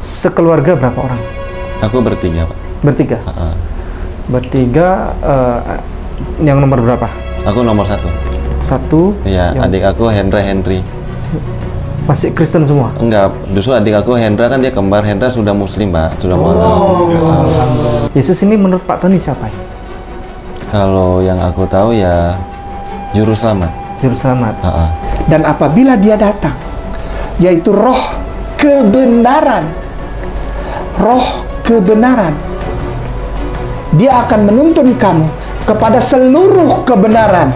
Sekeluarga berapa orang? Aku bertiga, Pak. Bertiga? Bertiga, yang nomor berapa? Aku nomor 1. 1? Iya, adik aku Henry. Masih Kristen semua? Enggak, justru adik aku Hendra kan dia kembar. Hendra sudah muslim, Pak. Sudah Yesus ini menurut Pak Tony siapa ya? Kalau yang aku tahu ya Juru Selamat. Juru Selamat. Dan apabila dia datang, yaitu roh kebenaran, dia akan menuntun kamu kepada seluruh kebenaran.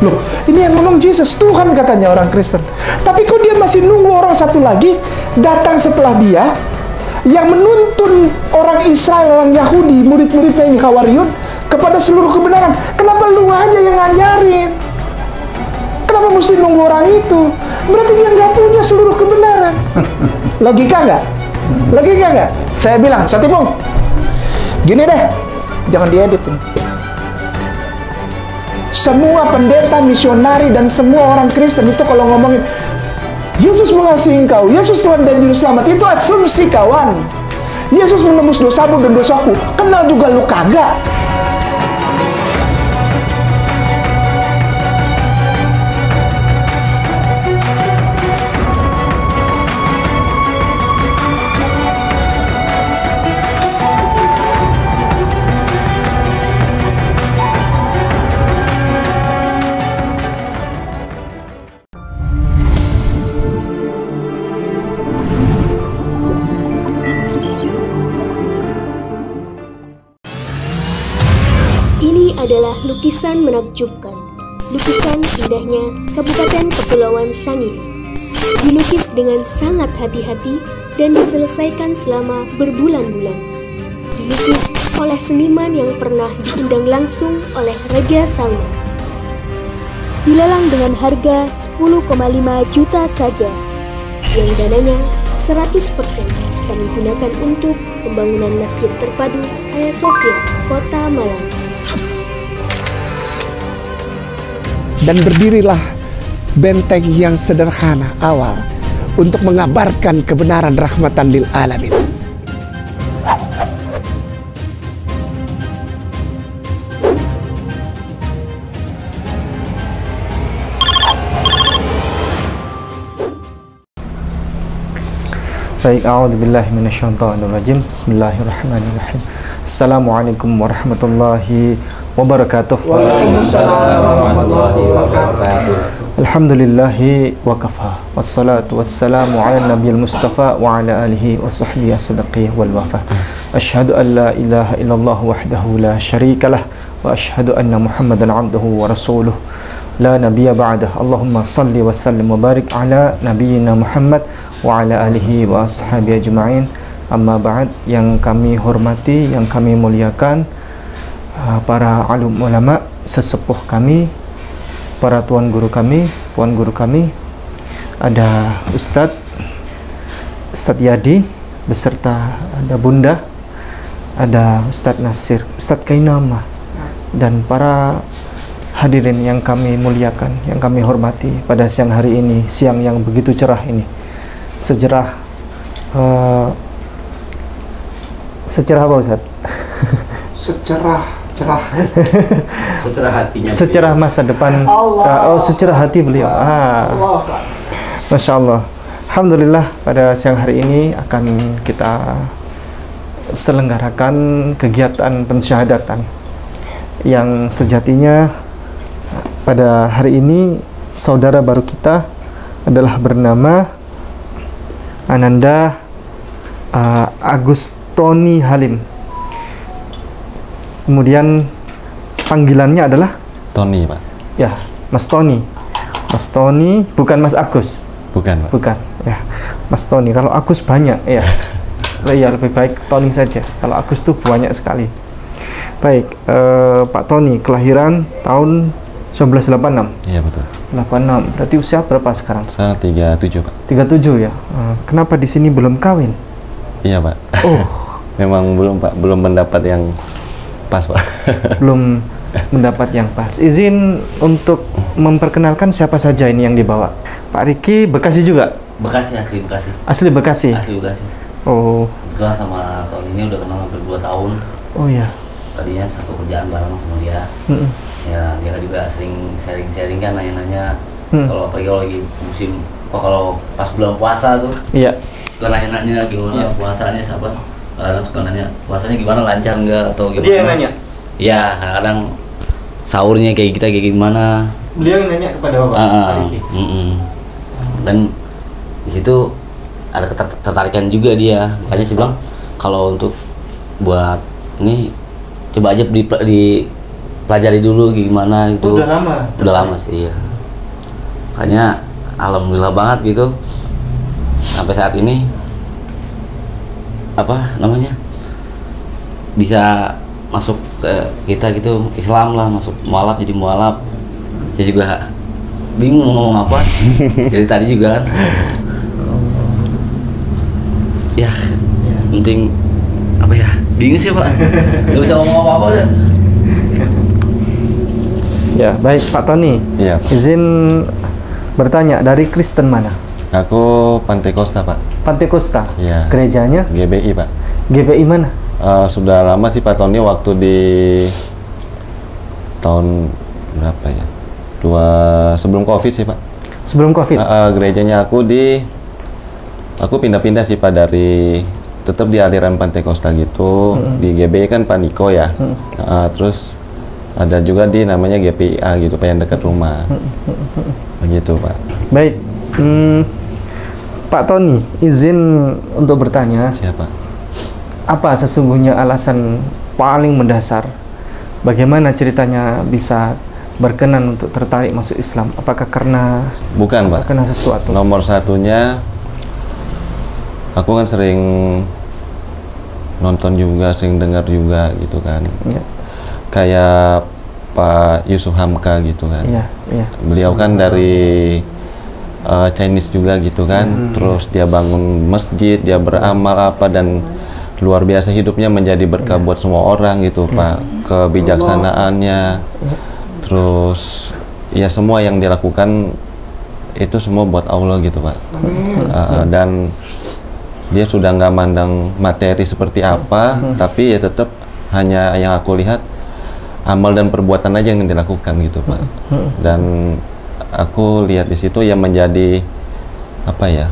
Loh, ini yang ngomong Yesus, Tuhan katanya orang Kristen. Tapi kok dia masih nunggu orang satu lagi datang setelah dia, yang menuntun orang Israel, orang Yahudi, murid-muridnya ini Hawariyun, kepada seluruh kebenaran. Kenapa lu aja yang ngajarin? Kenapa mesti nunggu orang itu? Berarti dia nggak punya seluruh kebenaran. Logika nggak? Logika nggak? Saya bilang, Satipung, gini deh, jangan diedit ini. Semua pendeta, misionari, dan semua orang Kristen itu kalau ngomongin Yesus mengasihi engkau, Yesus Tuhan dan Juru Selamat, itu asumsi, kawan. Yesus menembus dosamu dan dosaku. Kenal juga lu kagak. Adalah lukisan menakjubkan. Lukisan indahnya Kabupaten Kepulauan Sangihe. Dilukis dengan sangat hati-hati dan diselesaikan selama berbulan-bulan. Dilukis oleh seniman yang pernah diundang langsung oleh Raja Salman. Dilelang dengan harga 10,5 juta saja, yang dananya 100% kami gunakan untuk pembangunan Masjid Terpadu Hagia Sophia, Kota Malang. Dan berdirilah benteng yang sederhana awal untuk mengabarkan kebenaran rahmatan lil alamin. Baik, a'udzubillahi minasyaitonirrajim. Bismillahirrahmanirrahim. Assalamualaikum warahmatullahi wabarakatuh. Waalaikumsalam warahmatullahi wabarakatuh. Alhamdulillahi wa kafa. Wassalatu wassalamu ala nabiyil mustafa wa ala alihi wa sahbihi as-sidqi wal wafa. Asyhadu an la ilaha illallah wahdahu la syarikalah wa asyhadu anna Muhammadan abduhu wa rasuluh la nabiyya ba'dah. Allahumma salli wa sallim wa barik ala nabiyyina Muhammad wa ala alihi wa ashabihi ajma'in. Amma ba'd, yang kami hormati, yang kami muliakan, para alim ulama, sesepuh kami, para tuan guru kami, ada Ustadz Yadi, beserta ada Bunda, ada Ustadz Nasir, Ustadz Kainama, dan para hadirin yang kami muliakan, yang kami hormati pada siang hari ini, siang yang begitu cerah ini. Secerah apa Ustadz? Secerah hatinya. Secerah masa depan. Secerah hati beliau. Masya Allah. Alhamdulillah, pada siang hari ini akan kita selenggarakan kegiatan pensyahadatan yang sejatinya pada hari ini saudara baru kita adalah bernama Ananda Agustoni Halim. Kemudian panggilannya adalah Tony, Pak. Ya, Mas Tony. Mas Tony, bukan Mas Agus. Bukan, Pak. Bukan. Ya, Mas Tony. Kalau Agus banyak, ya. Ya, lebih baik Tony saja. Kalau Agus tuh banyak sekali. Baik, Pak Tony, kelahiran tahun 1986. Iya, betul. 86. Berarti usia berapa sekarang? Saya 37, Pak. 37 ya. Kenapa di sini belum kawin? Iya, Pak. Oh. Memang belum, Pak. Belum mendapat yang pas, Pak. Belum mendapat yang pas. Izin untuk memperkenalkan siapa saja ini yang dibawa. Pak Riki, Bekasi juga? Bekasi, asli Bekasi. Asli Bekasi? Asli Bekasi. Oh. Kebetulan sama tahun ini udah kenal hampir 2 tahun. Oh ya. Tadinya satu kerjaan bareng sama dia. Ya dia juga sering sharing kan, nanya-nanya. Kalau apalagi kalau lagi musim, kalau pas bulan puasa tuh. Iya. Suka nanya-nanya gimana puasanya, sahabat. Kadang suka nanya puasanya gimana, lancar nggak atau gimana. Dia yang nanya? Iya, kadang-kadang sahurnya kayak kita kayak gimana. Beliau yang nanya kepada Bapak. Dan di situ ada ketertarikan juga dia, makanya saya bilang kalau untuk buat ini coba aja dipelajari dulu gimana itu. Udah lama sih ya. Makanya alhamdulillah banget gitu sampai saat ini bisa masuk ke kita gitu, Islam lah, masuk mualaf, jadi mualaf. Saya juga bingung mau ngomong apa. Jadi tadi juga kan ya penting apa ya, bingung sih Pak, nggak bisa ngomong apa-apa deh. Ya baik Pak Tony, Iya. izin bertanya, dari Kristen mana? Aku Pantekosta, Pak. Pantekosta. Iya. Gerejanya? GBI, Pak. GBI mana? Sudah lama sih Pak Tony, waktu di tahun berapa ya? Sebelum COVID sih Pak. Sebelum COVID? Gerejanya aku pindah-pindah sih Pak, dari tetap di aliran Pantekosta gitu. Di GBI kan Pak Niko ya. Terus ada juga di namanya GPIA gitu Pak, yang dekat rumah. Begitu Pak. Baik. Pak Tony, izin untuk bertanya. Siapa? Apa sesungguhnya alasan paling mendasar bagaimana ceritanya bisa berkenan untuk tertarik masuk Islam? Apakah karena Bukan Pak, karena sesuatu? nomor satunya aku kan sering nonton juga, sering dengar juga gitu kan. Ya. Kayak Pak Yusuf Hamka gitu kan. Iya, iya. Beliau kan dari Chinese juga gitu kan. Terus dia bangun masjid, dia beramal apa, dan luar biasa hidupnya menjadi berkah buat semua orang gitu Pak. Kebijaksanaannya, terus ya semua yang dilakukan itu semua buat Allah gitu Pak. Dan dia sudah nggak mandang materi seperti apa, tapi ya tetap hanya yang aku lihat amal dan perbuatan aja yang dilakukan gitu Pak. Dan aku lihat di situ ya menjadi apa ya,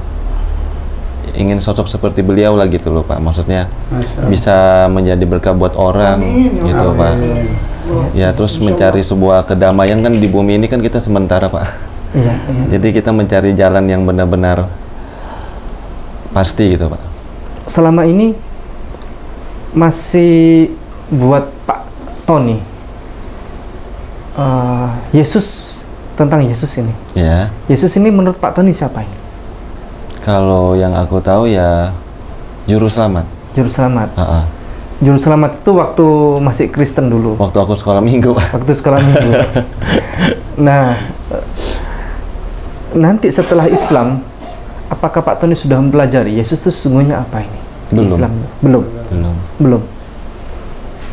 ingin sosok seperti beliau lah gitu loh Pak. Maksudnya bisa menjadi berkah buat orang gitu Pak. Ya terus mencari sebuah kedamaian kan di bumi ini kan kita sementara Pak. Iya, iya. Jadi kita mencari jalan yang benar-benar pasti gitu Pak. Selama ini masih buat Pak Tony Yesus, tentang Yesus ini. Ya. Yesus ini menurut Pak Tony siapa ini? Kalau yang aku tahu ya juru selamat. Juru selamat. Ha-ha. Juru selamat itu waktu masih Kristen dulu. Waktu aku sekolah minggu Pak. Waktu sekolah minggu. Nah, nanti setelah Islam, apakah Pak Tony sudah mempelajari Yesus itu sesungguhnya apa ini? Belum. Islam. Belum.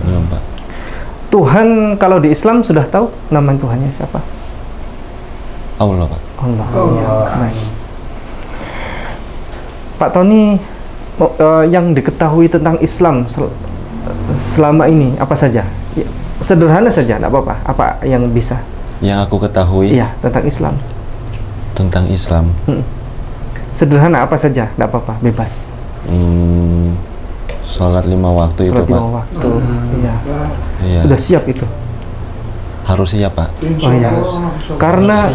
Belum Pak. Tuhan kalau di Islam sudah tahu nama Tuhannya siapa? Allah Pak. Allah. Ya, baik. Pak Tony, yang diketahui tentang Islam selama ini apa saja? Ya, sederhana saja, tidak apa-apa. Apa yang bisa? Yang aku ketahui Iya, tentang Islam. tentang Islam. Sederhana apa saja, tidak apa-apa, bebas. Sholat 5 waktu Sholat itu Pak. 5 waktu. Iya. Iya. Sudah siap itu. Harus siap Pak. Oh iya. Karena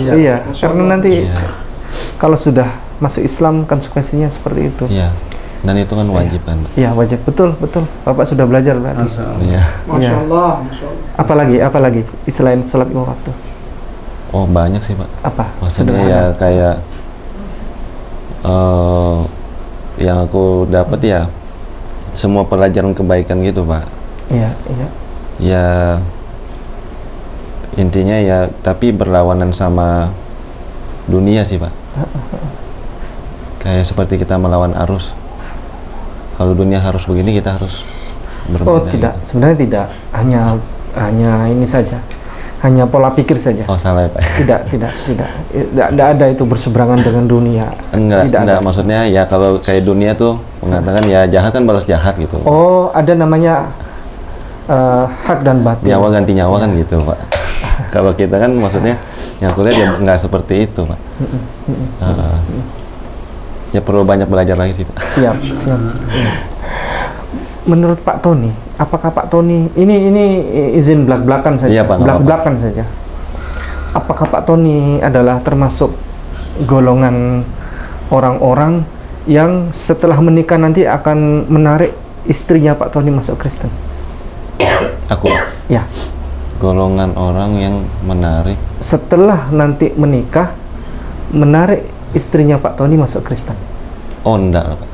karena nanti Iya. kalau sudah masuk Islam konsekuensinya seperti itu. Iya. Dan itu kan wajib kan. Iya, wajib. Betul. Bapak sudah belajar berarti. Iya. Masya Allah. Apalagi selain sholat 5 waktu? Oh banyak sih Pak. Apa? Maksudnya Sederhana. ya kayak yang aku dapat ya semua pelajaran kebaikan gitu Pak. Iya. Ya intinya ya, tapi berlawanan sama dunia sih Pak. Kayak seperti kita melawan arus. Kalau dunia harus begini, kita harus berbeda. Oh tidak, sebenarnya tidak. Hanya ini saja. hanya pola pikir saja. Oh, salah ya, Pak. Tidak ada itu berseberangan dengan dunia. Enggak, maksudnya ya kalau kayak dunia tuh mengatakan ya jahat kan balas jahat gitu. Oh, ada namanya hak dan batil. Nyawa ganti nyawa kan gitu, Pak. Kalau kita kan maksudnya yang aku lihat ya nggak seperti itu, Pak. Ya perlu banyak belajar lagi sih, Pak. Siap. Menurut Pak Tony, apakah Pak Tony ini izin belak-belakan saja? Iya, Pak, belak-belakan saja. Apakah Pak Tony adalah termasuk golongan orang-orang yang setelah menikah nanti akan menarik istrinya Pak Tony masuk Kristen? Aku? Ya. Golongan orang yang menarik. Setelah nanti menikah, menarik istrinya Pak Tony masuk Kristen? Oh, enggak, Pak.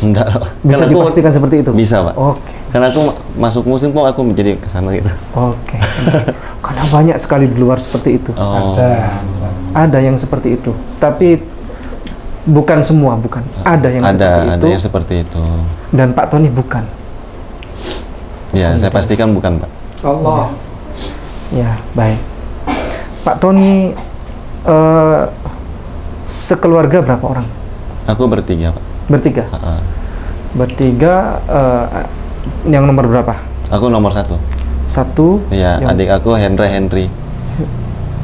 Enggak, Pak. Bisa dipastikan seperti itu? Bisa, Pak. Oke. Karena aku masuk Muslim kok aku menjadi kesana gitu. Oke. Karena banyak sekali di luar seperti itu. Oh. Ada yang seperti itu. Tapi bukan semua, bukan. Ada yang seperti itu. Ada yang seperti itu. Dan Pak Tony bukan. Ya, saya pastikan bukan, Pak. Allah. Ya, baik. Pak Tony sekeluarga berapa orang? Aku bertiga, Pak. Bertiga? Bertiga, yang nomor berapa? Aku nomor 1. 1? Iya, adik aku Hendra Henry.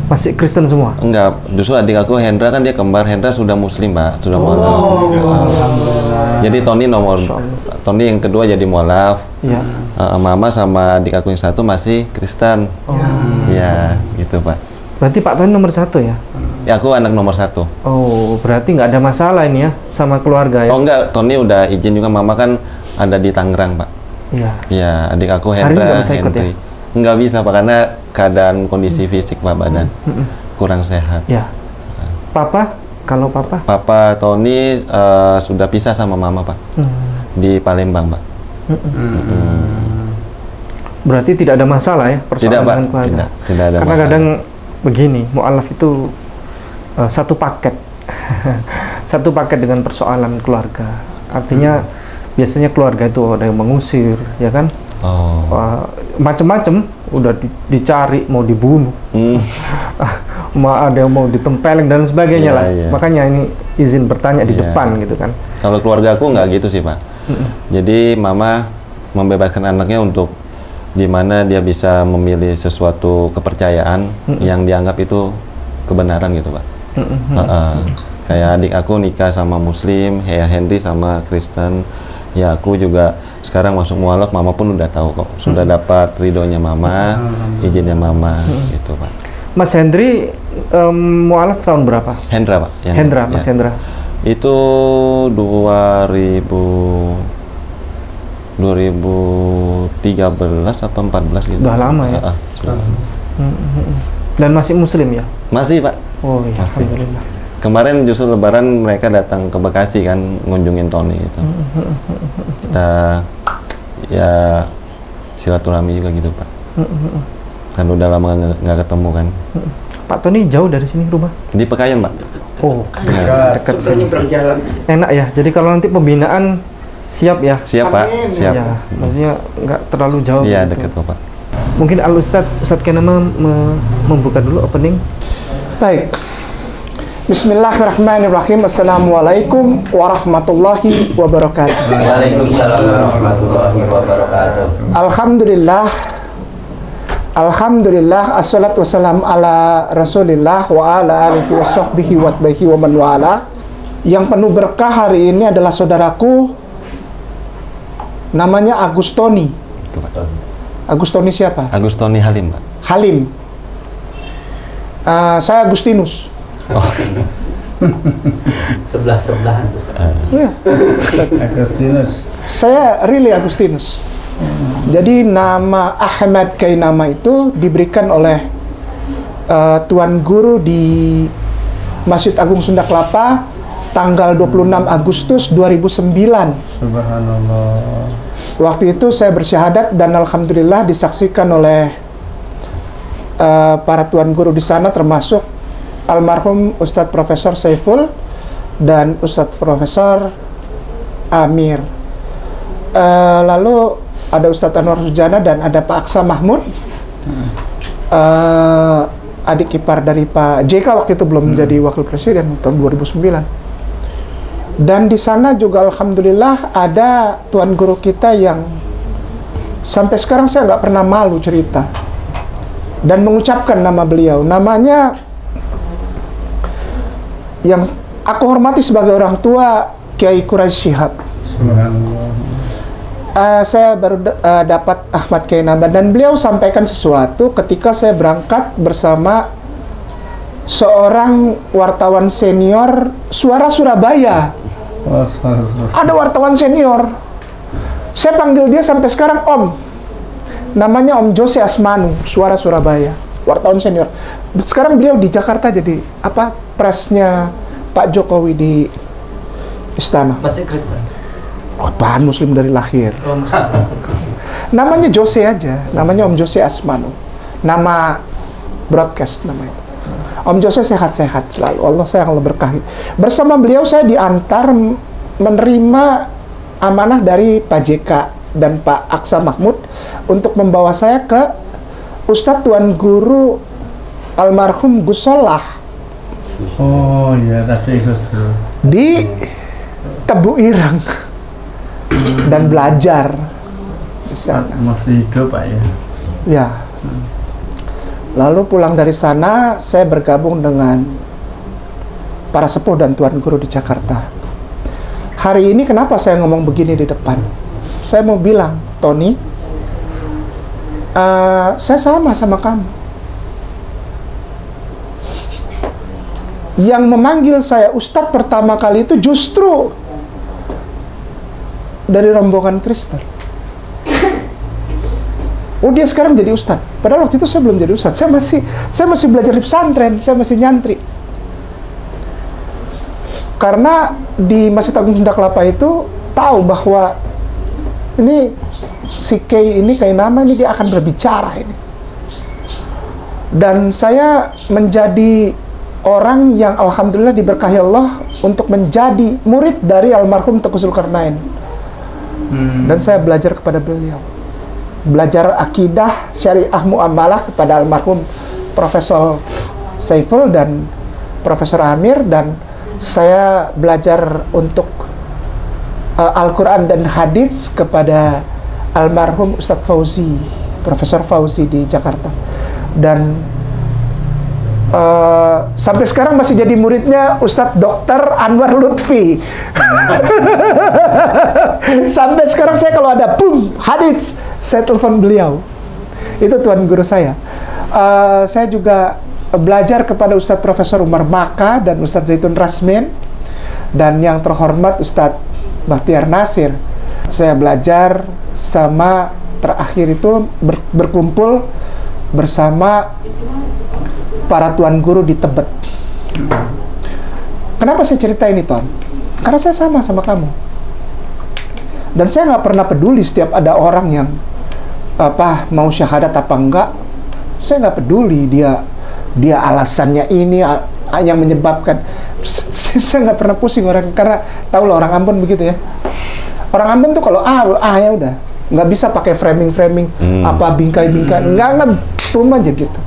Masih Kristen semua? Enggak, justru adik aku Hendra kan dia kembar. Hendra sudah Muslim, Pak. Sudah mualaf. Jadi Tony Tony yang kedua jadi mualaf. Iya. Mama sama adik aku yang 1 masih Kristen. Iya, gitu, Pak. Berarti Pak Tony nomor 1 ya? Ya, aku anak nomor 1. Oh, berarti nggak ada masalah ini ya sama keluarga ya? Oh, enggak, Tony udah izin juga. Mama kan ada di Tangerang, Pak. Iya. Iya, adik aku Hari ini Hendra nggak bisa ikut Henry. ya? Nggak bisa, Pak, karena keadaan kondisi fisik, Pak, badan kurang sehat. Ya. Papa? Kalau Papa? Papa Tony sudah pisah sama Mama, Pak. Di Palembang, Pak. Berarti tidak ada masalah ya persoalan dengan keluarga? Tidak ada Karena masalah. kadang begini, mu'alaf itu satu paket. Satu paket dengan persoalan keluarga. Artinya biasanya keluarga itu ada yang mengusir, ya kan? Macem-macem, udah dicari, mau dibunuh. Ada yang mau ditempeleng dan sebagainya lah. Makanya ini izin bertanya di depan gitu kan. Kalau keluarga aku nggak gitu sih, Pak. Jadi Mama membebaskan anaknya untuk di mana dia bisa memilih sesuatu kepercayaan yang dianggap itu kebenaran gitu, Pak. Kayak adik aku nikah sama Muslim, Henry sama Kristen. Ya, aku juga sekarang masuk mualaf. Mama pun udah tahu kok, sudah dapat ridhonya Mama, izinnya Mama, gitu, Pak. Mas Henry mualaf tahun berapa? Hendra, Pak. Hendra, Mas Hendra. Itu 2013 apa 14 gitu. Udah lama ya? Dan masih Muslim ya? Masih, Pak. Oh iya, alhamdulillah. Kemarin justru Lebaran mereka datang ke Bekasi kan, ngunjungin Tony gitu. Kita ya silaturahmi juga gitu, Pak. Kan udah lama nggak ketemu kan. Pak Tony jauh dari sini rumah? Di Pekayon, Pak. Oh, dekat sini. Enak ya. Jadi kalau nanti pembinaan siap ya? Siap, Pak. Siap. Ya, maksudnya nggak terlalu jauh. Iya, gitu. dekat kok, Pak. Mungkin Ustadz Kenama membuka dulu opening. Baik. Bismillahirrahmanirrahim. Assalamualaikum warahmatullahi wabarakatuh. Waalaikumsalam warahmatullahi wabarakatuh. Alhamdulillah, assalatu wassalam ala rasulillah wa ala alihi wa sahbihi wa atbaihi wa man wala. Yang penuh berkah hari ini adalah saudaraku, namanya Agustoni. Agustoni siapa? Agustoni Halim, Pak. Halim. Saya Agustinus. Sebelah-sebelahan tuh. Ya. Agustinus. Saya really Agustinus. Jadi nama Ahmad Kainama itu diberikan oleh Tuan Guru di Masjid Agung Sunda Kelapa tanggal 26 Agustus 2009. Subhanallah. Waktu itu saya bersyahadat dan alhamdulillah disaksikan oleh para Tuan Guru di sana, termasuk almarhum Ustadz Profesor Saiful dan Ustadz Profesor Amir. Lalu ada Ustadz Anwar Sujana dan ada Pak Aksa Mahmud. adik ipar dari Pak JK waktu itu belum menjadi wakil presiden tahun 2009. Dan di sana juga alhamdulillah ada tuan guru kita yang sampai sekarang saya nggak pernah malu cerita dan mengucapkan nama beliau. Namanya yang aku hormati sebagai orang tua, Kiai Quraisy Shihab. Saya baru dapat Ahmad Kiai Naban, dan beliau sampaikan sesuatu ketika saya berangkat bersama seorang wartawan senior Suara Surabaya. Ada wartawan senior, saya panggil dia sampai sekarang Om. Namanya Om Jose Asmanu, Suara Surabaya, wartawan senior. Sekarang beliau di Jakarta jadi presnya Pak Jokowi di istana. Masih Kristen? Apaan, Muslim dari lahir. Namanya Jose aja, namanya Om Jose Asmanu. Nama broadcast namanya. Om Jose sehat-sehat selalu, Allah sayang, Allah berkahi. Bersama beliau saya diantar menerima amanah dari Pak JK dan Pak Aksa Mahmud untuk membawa saya ke Ustadz Tuan Guru almarhum Gus Solah. Oh iya, tadi ikut tuh. Di Tebu Ireng. Dan belajar di sana. Masih hidup Pak ya? Ya. Lalu pulang dari sana, saya bergabung dengan para sepuh dan tuan guru di Jakarta. Hari ini kenapa saya ngomong begini di depan? Saya mau bilang, Tony, saya sama kamu. Yang memanggil saya Ustadz pertama kali itu justru dari rombongan Kristen. Oh, dia sekarang jadi Ustadz. Padahal waktu itu saya belum jadi Ustadz. Saya masih belajar di pesantren, saya masih nyantri. Karena di Masjid Agung Sunda Kelapa itu tahu bahwa ini si Kiai ini, Kiai Nama ini dia akan berbicara ini. Dan saya menjadi orang yang alhamdulillah diberkahi Allah untuk menjadi murid dari almarhum Teuku Zulkarnain. Dan saya belajar kepada beliau. Belajar akidah syariah muamalah kepada almarhum Profesor Saiful dan Profesor Amir, dan saya belajar untuk Al-Quran dan hadis kepada almarhum Ustadz Fauzi, Profesor Fauzi di Jakarta. Dan sampai sekarang masih jadi muridnya Ustadz Dr. Anwar Lutfi. Sampai sekarang saya kalau ada hadits, saya telepon beliau. Itu tuan guru saya. Saya juga belajar kepada Ustadz Profesor Umar Maka dan Ustadz Zaitun Rasmin, dan yang terhormat Ustadz Bahtiar Nasir. Saya belajar sama, terakhir itu berkumpul bersama para tuan guru di Tebet. Kenapa saya cerita ini, Ton? Karena saya sama kamu. Dan saya nggak pernah peduli setiap ada orang yang mau syahadat apa enggak. Saya nggak peduli dia alasannya ini yang menyebabkan. Saya nggak pernah pusing orang, karena tahu lah orang Ambon begitu ya. Orang Ambon tuh kalau ya udah, nggak bisa pakai framing bingkai-bingkai, nggak aja gitu,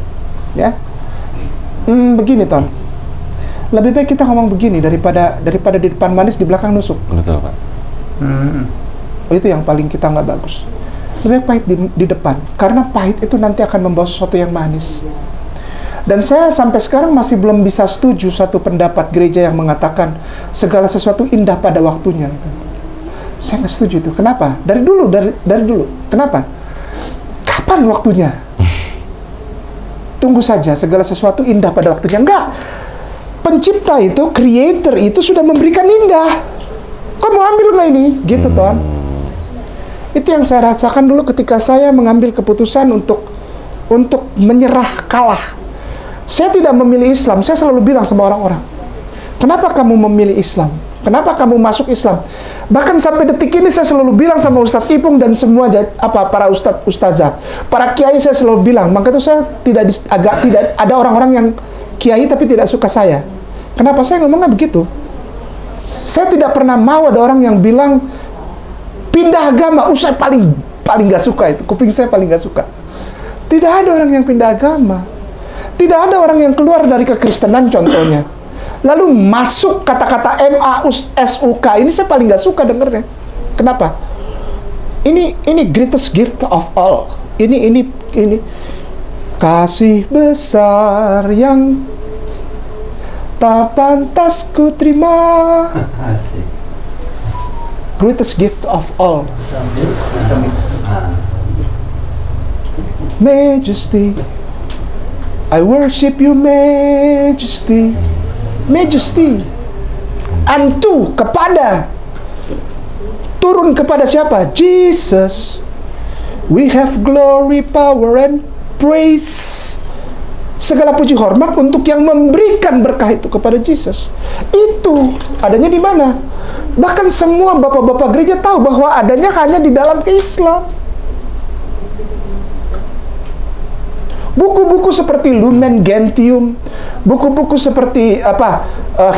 ya. Begini, Ton. Lebih baik kita ngomong begini daripada di depan manis, di belakang nusuk. Betul, Pak. Itu yang paling kita nggak bagus. Lebih baik pahit di depan, karena pahit itu nanti akan membawa sesuatu yang manis. Dan saya sampai sekarang masih belum bisa setuju satu pendapat gereja yang mengatakan segala sesuatu indah pada waktunya. Saya nggak setuju itu. Kenapa? Dari dulu. Kenapa? Kapan waktunya? Tunggu saja, segala sesuatu indah pada waktunya. Enggak. Pencipta itu, creator itu sudah memberikan indah. Kau mau ambil nggak ini? Gitu, Ton. Itu yang saya rasakan dulu ketika saya mengambil keputusan untuk menyerah, kalah. Saya tidak memilih Islam. Saya selalu bilang sama orang-orang, kenapa kamu memilih Islam? Kenapa kamu masuk Islam? Bahkan sampai detik ini saya selalu bilang sama Ustadz Ipung dan semua para ustazah, para kiai, saya selalu bilang, maka itu saya tidak ada orang-orang yang kiai tapi tidak suka saya. Kenapa saya ngomongnya begitu? Saya tidak pernah mau ada orang yang bilang pindah agama. Saya paling nggak suka itu. Kuping saya paling nggak suka. Tidak ada orang yang pindah agama. Tidak ada orang yang keluar dari kekristenan contohnya. Lalu masuk kata-kata MASUK. Ini saya paling gak suka dengernya. Kenapa? Ini greatest gift of all. Ini kasih besar yang tak pantas ku terima. Asik. Greatest gift of all. Majesty, I worship you, Majesty. Majesty. Unto, kepada. Turun kepada siapa? Jesus. We have glory, power, and praise. Segala puji hormat untuk yang memberikan berkah itu kepada Jesus. Itu adanya di mana? Bahkan semua bapak-bapak gereja tahu bahwa adanya hanya di dalam Islam. Buku-buku seperti Lumen Gentium, buku-buku seperti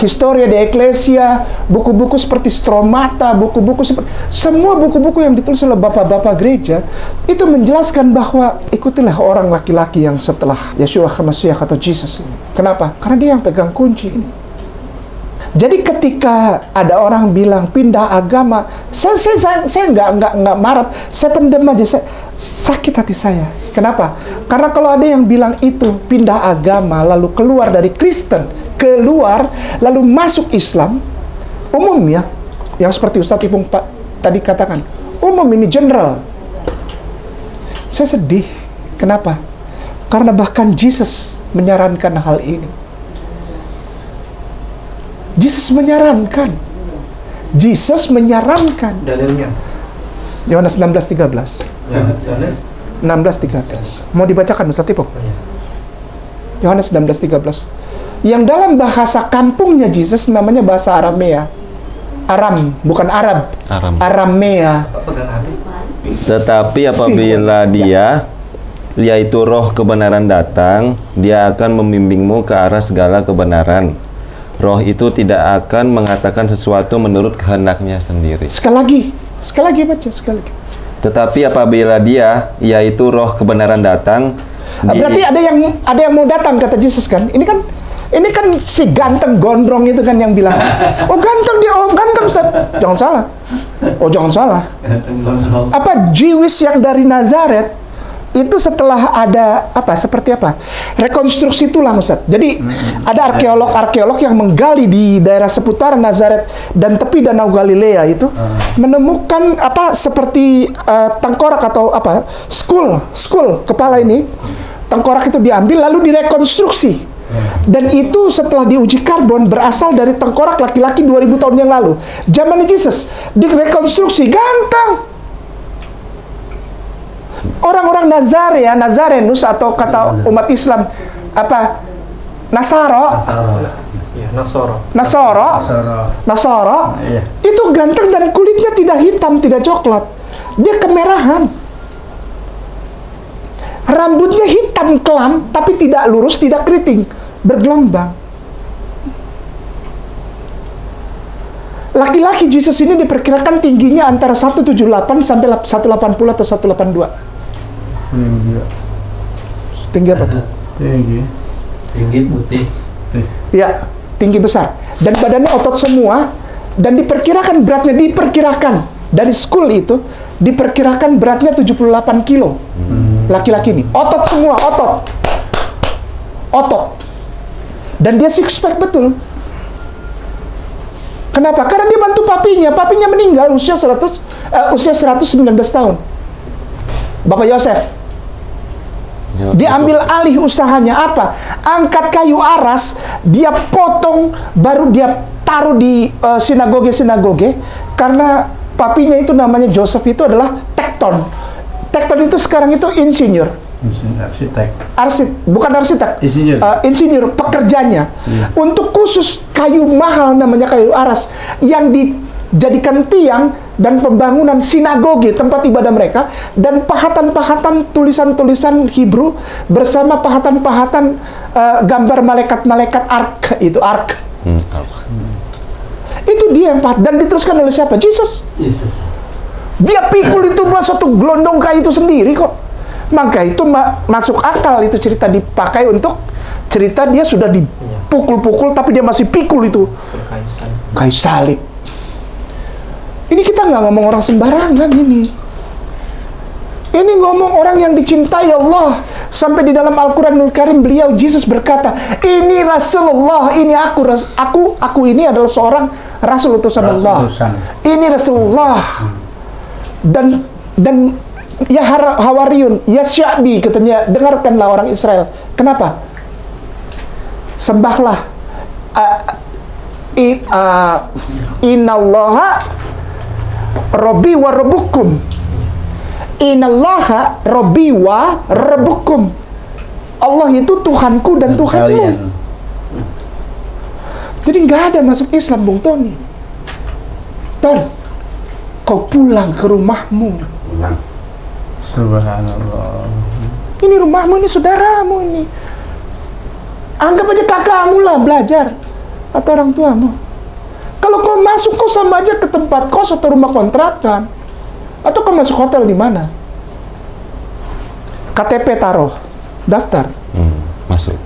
Historia de Ecclesia, buku-buku seperti Stromata, buku-buku seperti semua buku-buku yang ditulis oleh bapak-bapak gereja itu menjelaskan bahwa ikutilah orang laki-laki yang setelah Yeshua HaMashiach atau Jesus ini. Kenapa? Karena dia yang pegang kunci ini. Jadi ketika ada orang bilang pindah agama, saya nggak marah, saya pendem aja, sakit hati saya. Kenapa? Karena kalau ada yang bilang itu pindah agama lalu keluar dari Kristen, keluar lalu masuk Islam, umum ya, yang seperti Ustadz Ipung Pak tadi katakan, umum ini general. Saya sedih. Kenapa? Karena bahkan Jesus menyarankan hal ini. Jesus menyarankan. Dalilnya Yohanes 16:13. Yohanes 16:13. Mau dibacakan Ustaz Ipung? Yohanes 16:13. Yang dalam bahasa kampungnya Jesus namanya bahasa Aramea. Aram, bukan Arab. Aramea. Tetapi apabila dia, yaitu roh kebenaran datang, dia akan membimbingmu ke arah segala kebenaran. Roh itu tidak akan mengatakan sesuatu menurut kehendaknya sendiri. Sekali lagi baca, sekali lagi. Tetapi apabila dia, yaitu roh kebenaran datang, berarti ada yang mau datang kata Yesus kan? Ini kan si ganteng gondrong itu kan yang bilang, oh ganteng dia, oh ganteng Ustaz. Jangan salah. Oh jangan salah. Apa Jewish yang dari Nazaret itu setelah ada seperti apa? Rekonstruksi tulang Ustaz. Jadi ada arkeolog yang menggali di daerah seputaran Nazaret dan tepi Danau Galilea itu menemukan seperti tengkorak atau skull kepala ini. Tengkorak itu diambil lalu direkonstruksi. Dan itu setelah diuji karbon berasal dari tengkorak laki-laki 2000 tahun yang lalu. Zaman Yesus direkonstruksi ganteng. Orang-orang Nazarenus atau kata umat Islam Nasoro. Itu ganteng dan kulitnya tidak hitam, tidak coklat. Dia kemerahan. Rambutnya hitam kelam, tapi tidak lurus, tidak keriting, bergelombang. Laki-laki Jesus ini diperkirakan tingginya antara 178 sampai 180 atau 182. Tinggi apa tuh? Tinggi putih. Ya, tinggi besar. Dan badannya otot semua. Dan diperkirakan beratnya, dari school itu, diperkirakan beratnya 78 kilo. Laki-laki ini. Otot semua, otot. Dan dia six pack betul. Kenapa? Karena dia bantu papinya meninggal usia 119 tahun. Bapak Yosef. Dia ambil alih usahanya apa? Angkat kayu aras, dia potong, baru dia taruh di sinagoge. Karena papinya itu namanya Joseph itu adalah tekton. Tekton itu sekarang itu insinyur. Bukan arsitek. Insinyur pekerjanya. Untuk khusus kayu mahal namanya kayu aras yang dijadikan tiang dan pembangunan sinagoge tempat ibadah mereka dan pahatan-pahatan tulisan-tulisan Hebrew bersama pahatan-pahatan gambar malaikat-malaikat ark. Itu dia yang pahat dan diteruskan oleh siapa? Jesus. Dia pikul itu buat satu gelondong kayu itu sendiri kok. Maka itu masuk akal itu cerita dipakai untuk cerita dia sudah dipukul-pukul tapi dia masih pikul itu. Kayu salib. Ini kita nggak ngomong orang sembarangan ini. Ini ngomong orang yang dicintai Allah. Sampai di dalam Al-Quranul Karim beliau, Yesus berkata, ini Rasulullah, ini aku ini adalah seorang Rasul utusan Allah. Ini Rasulullah. Dan ya Hawariyun, ya Sya'bi, katanya, dengarkanlah orang Israel. Kenapa? Sembahlah. Innallaha Rabbi wa Rabbukum. Innallaha Rabbi wa Rabbukum. Allah itu Tuhanku dan Tuhanmu. Jadi nggak ada masuk Islam, Bung Tony. Ton, kau pulang ke rumahmu. Subhanallah. Ini rumahmu, ini saudaramu ini. Anggap aja kakakmu lah belajar atau orang tuamu. Kalau kau masuk, kau sama aja ke tempat kos atau rumah kontrakan. Atau kau masuk hotel di mana? KTP taruh, daftar. Masuk.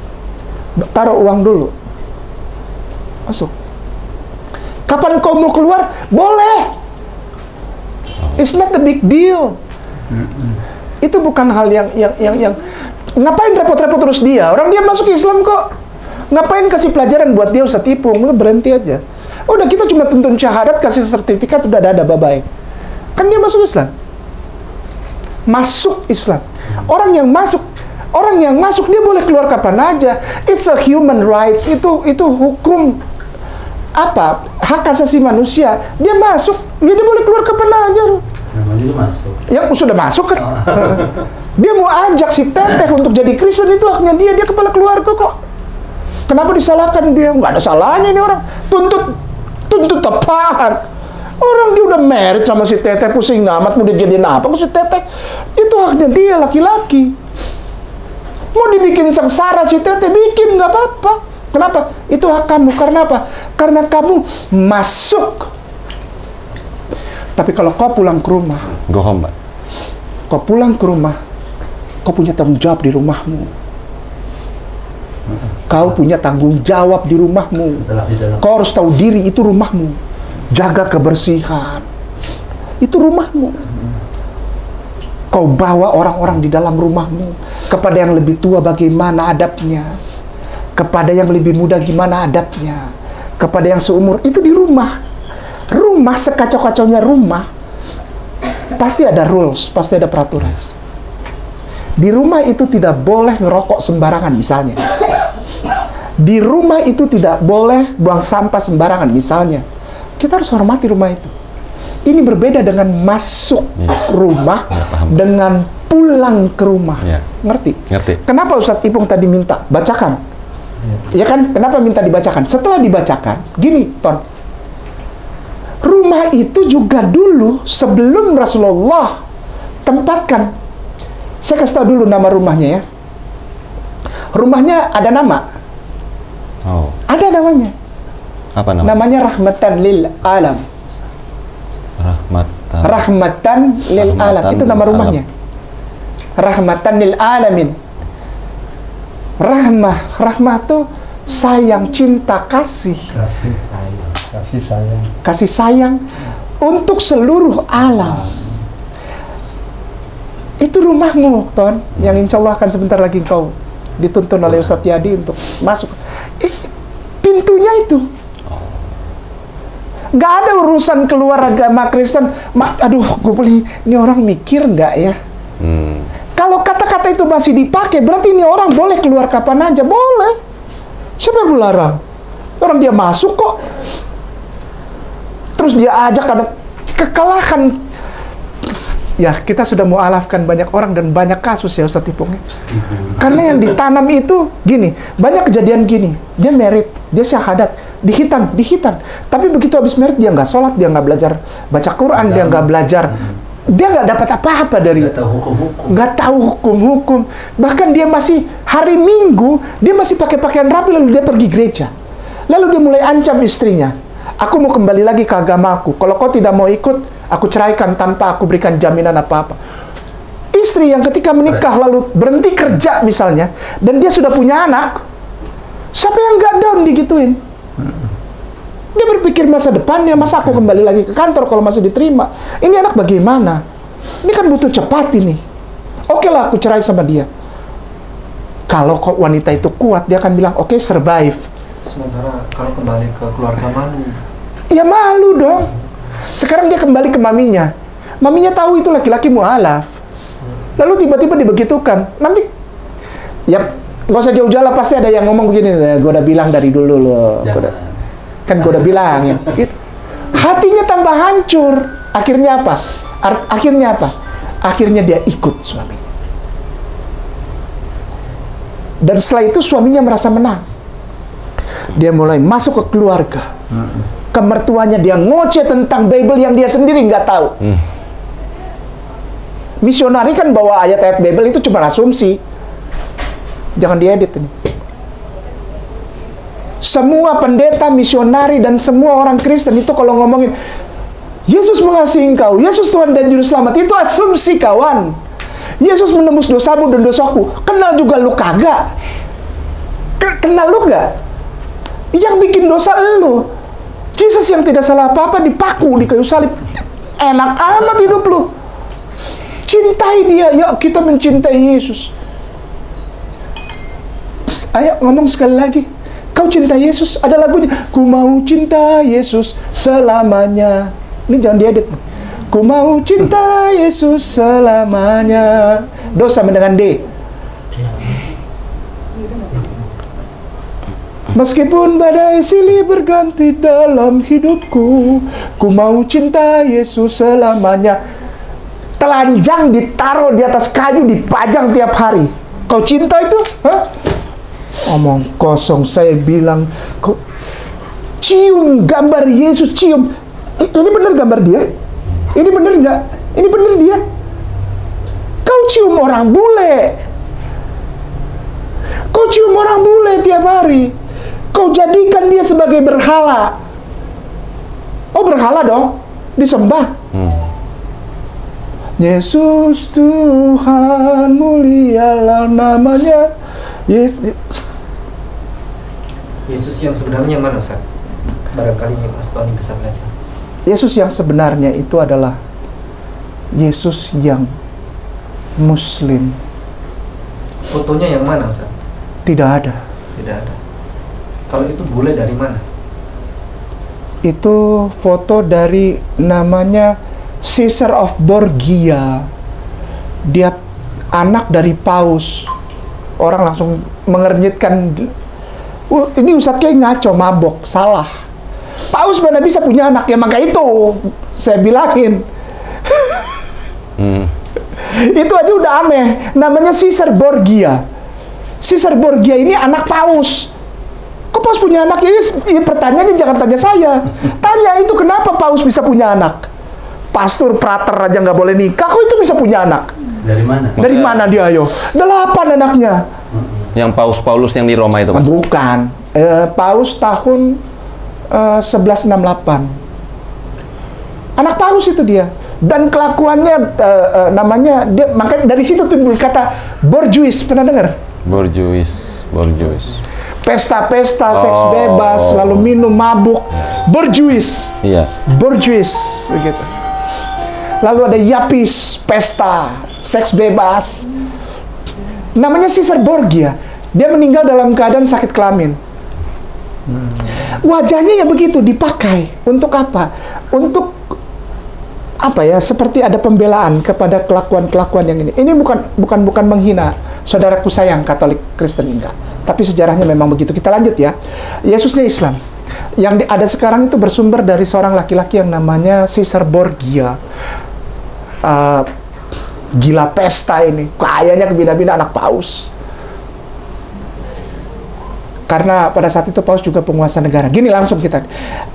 Taruh uang dulu. Masuk. Kapan kau mau keluar? Boleh. It's not a big deal. Itu bukan hal yang ngapain repot-repot terus dia? Orang dia masuk Islam kok. Ngapain kasih pelajaran buat dia Ustaz Ipung? Lu berhenti aja. Udah kita cuma tuntun syahadat, kasih sertifikat, udah ada bye-bye. Kan dia masuk Islam. Masuk Islam. Orang yang masuk dia boleh keluar kapan aja. It's a human rights. Itu hukum apa? Hak asasi manusia. Dia masuk, ya dia boleh keluar kapan aja. Namanya itu masuk. Ya sudah masuk kan. Dia mau ajak si Teteh untuk jadi Kristen, itu haknya dia kepala keluarga kok. Kenapa disalahkan dia? Nggak ada salahnya ini orang. Tuntut apaan? Orang dia udah married sama si Teteh, pusing amat mau dijadiin apa si Teteh? Itu haknya dia, laki-laki. Mau dibikin sengsara si Teteh, bikin, nggak apa-apa. Kenapa? Itu hak kamu. Karena apa? Karena kamu masuk. Tapi kalau kau pulang ke rumah, Go home, Pak. kau pulang ke rumah, kau punya tanggung jawab di rumahmu. Kau punya tanggung jawab di rumahmu. Kau harus tahu diri, itu rumahmu. Jaga kebersihan. Itu rumahmu. Kau bawa orang-orang di dalam rumahmu. Kepada yang lebih tua bagaimana adabnya. Kepada yang lebih muda gimana adabnya. Kepada yang seumur, itu di rumah. Rumah, sekacau-kacaunya rumah, pasti ada rules, pasti ada peraturan. Di rumah itu tidak boleh ngerokok sembarangan misalnya. Di rumah itu tidak boleh buang sampah sembarangan misalnya. Kita harus hormati rumah itu. Ini berbeda dengan masuk rumah dengan pulang ke rumah. Ngerti? Ngerti. Kenapa Ustadz Ipung tadi minta bacakan? Ya kan? Kenapa minta dibacakan? Setelah dibacakan, gini, Ton. Rumah itu juga dulu sebelum Rasulullah tempatkan. Saya kasih tahu dulu nama rumahnya ya. Rumahnya ada nama. Oh. Ada namanya. Apa namanya? Namanya Rahmatan Lil Alam. Rahmatan Lil Alam. Itu nama rumahnya. Rahmatan Lil Alamin. Rahmah tuh sayang, cinta, kasih. Kasih sayang untuk seluruh alam. Itu rumahmu, Ton, yang insya Allah akan sebentar lagi kau dituntun oleh Ustadz Yadi untuk masuk. Pintunya itu. Gak ada urusan keluar agama Kristen. Aduh, gue beli, ini orang mikir nggak ya? Kalau kata-kata itu masih dipakai, berarti ini orang boleh keluar kapan aja. Boleh. Siapa yang melarang? Orang dia masuk kok. Terus dia ajak, ada kekalahan. Ya, kita sudah mualafkan banyak orang dan banyak kasus ya Ustadz Ipung. Karena yang ditanam itu gini, banyak kejadian gini. Dia merit, dia syahadat, dihitan. Tapi begitu habis merit dia nggak sholat, dia nggak belajar baca Quran, dia nggak belajar, dia nggak dapat apa-apa dari itu. Nggak tahu hukum-hukum. Bahkan dia masih hari Minggu dia masih pakai pakaian rapi lalu dia pergi gereja. Lalu dia mulai ancam istrinya. Aku mau kembali lagi ke agamaku. Kalau kau tidak mau ikut, aku ceraikan tanpa aku berikan jaminan apa-apa. istri yang ketika menikah lalu berhenti kerja misalnya, dan dia sudah punya anak, siapa yang nggak down digituin? Dia berpikir masa depannya, masa aku kembali lagi ke kantor kalau masih diterima? Ini anak bagaimana? Ini kan butuh cepat ini. Oke lah, aku cerai sama dia. Kalau wanita itu kuat, dia akan bilang, oke, survive. Sementara kalau kembali ke keluarga malu. Ya malu dong. Sekarang dia kembali ke maminya. Maminya tahu itu laki-laki mualaf. Lalu tiba-tiba dibegitukan. Nanti, ya nggak usah jauh-jauh lah, pasti ada yang ngomong begini. Gue udah bilang dari dulu loh. Kan gue udah bilangin. Gitu. Hatinya tambah hancur. Akhirnya apa? Akhirnya dia ikut suaminya. Dan setelah itu suaminya merasa menang. Dia mulai masuk ke keluarga. Ke mertuanya dia ngoceh tentang Bible yang dia sendiri nggak tahu. Misionari kan bawa ayat-ayat Bible itu cuma asumsi. Jangan diedit ini. Semua pendeta, misionari, dan semua orang Kristen itu kalau ngomongin Yesus mengasihi engkau, Yesus Tuhan dan Juru Selamat, itu asumsi kawan. Yesus menembus dosamu dan dosaku. Kenal juga lu kagak? Kenal lu gak? Yang bikin dosa lu. Yesus yang tidak salah apa-apa dipaku di kayu salib. Enak amat hidup lu. Cintai dia. Yuk kita mencintai Yesus. Ayo ngomong sekali lagi. Kau cinta Yesus? Ada lagunya. Ku mau cinta Yesus selamanya. Ini jangan diedit. Ku mau cinta Yesus selamanya. Do sama dengan D. Meskipun badai silih berganti dalam hidupku, ku mau cinta Yesus selamanya. Telanjang ditaruh di atas kayu, dipajang tiap hari. Kau cinta itu? Hah? Omong kosong, saya bilang. Cium gambar Yesus, cium. Ini benar gambar dia? Ini benar nggak? Ini benar dia? Kau cium orang bule. Kau cium orang bule tiap hari. Kau jadikan dia sebagai berhala. Oh, berhala dong. Disembah. Yesus Tuhan, mulialah namanya. Yesus yang sebenarnya mana, Ustaz? Barangkali Mas Tony bisa belajar. Yesus yang sebenarnya itu adalah Yesus yang Muslim. Fotonya yang mana, Ustaz? Tidak ada. Tidak ada. Kalau itu bule dari mana? Itu foto dari namanya Caesar of Borgia. Dia anak dari paus. Orang langsung mengernyitkan. Ini Ustadz kayak ngaco, mabok, salah. Paus mana bisa punya anak? Ya maka itu saya bilangin. Itu aja udah aneh. Namanya Caesar Borgia. Caesar Borgia ini anak paus. Kok paus punya anak? Ya, pertanyaannya jangan tanya saya. Tanya itu kenapa paus bisa punya anak? Pastor prater aja nggak boleh nikah. Kok itu bisa punya anak? Dari mana? Dari mana dia ayo? 8 anaknya. Yang Paus Paulus yang di Roma itu, Pak? Bukan. Paus tahun 1168. Anak paus itu dia. Dan kelakuannya namanya dia, makanya dari situ timbul kata borjuis. Pernah dengar? Borjuis. Pesta-pesta, seks bebas, lalu minum, mabuk. Borjuis. Iya. Borjuis begitu. Lalu ada yapis, pesta, seks bebas. Namanya Caesar Borgia. Dia meninggal dalam keadaan sakit kelamin. Wajahnya ya begitu dipakai. Untuk apa? Untuk apa ya? Seperti ada pembelaan kepada kelakuan-kelakuan yang ini. Ini bukan menghina saudaraku sayang Katolik Kristen, enggak. Tapi sejarahnya memang begitu. Kita lanjut ya. Yesusnya Islam. Yang ada sekarang itu bersumber dari seorang laki-laki yang namanya Caesar Borgia. Gila pesta ini. Kayaknya kebina-bina anak paus. Karena pada saat itu paus juga penguasa negara. Gini langsung kita.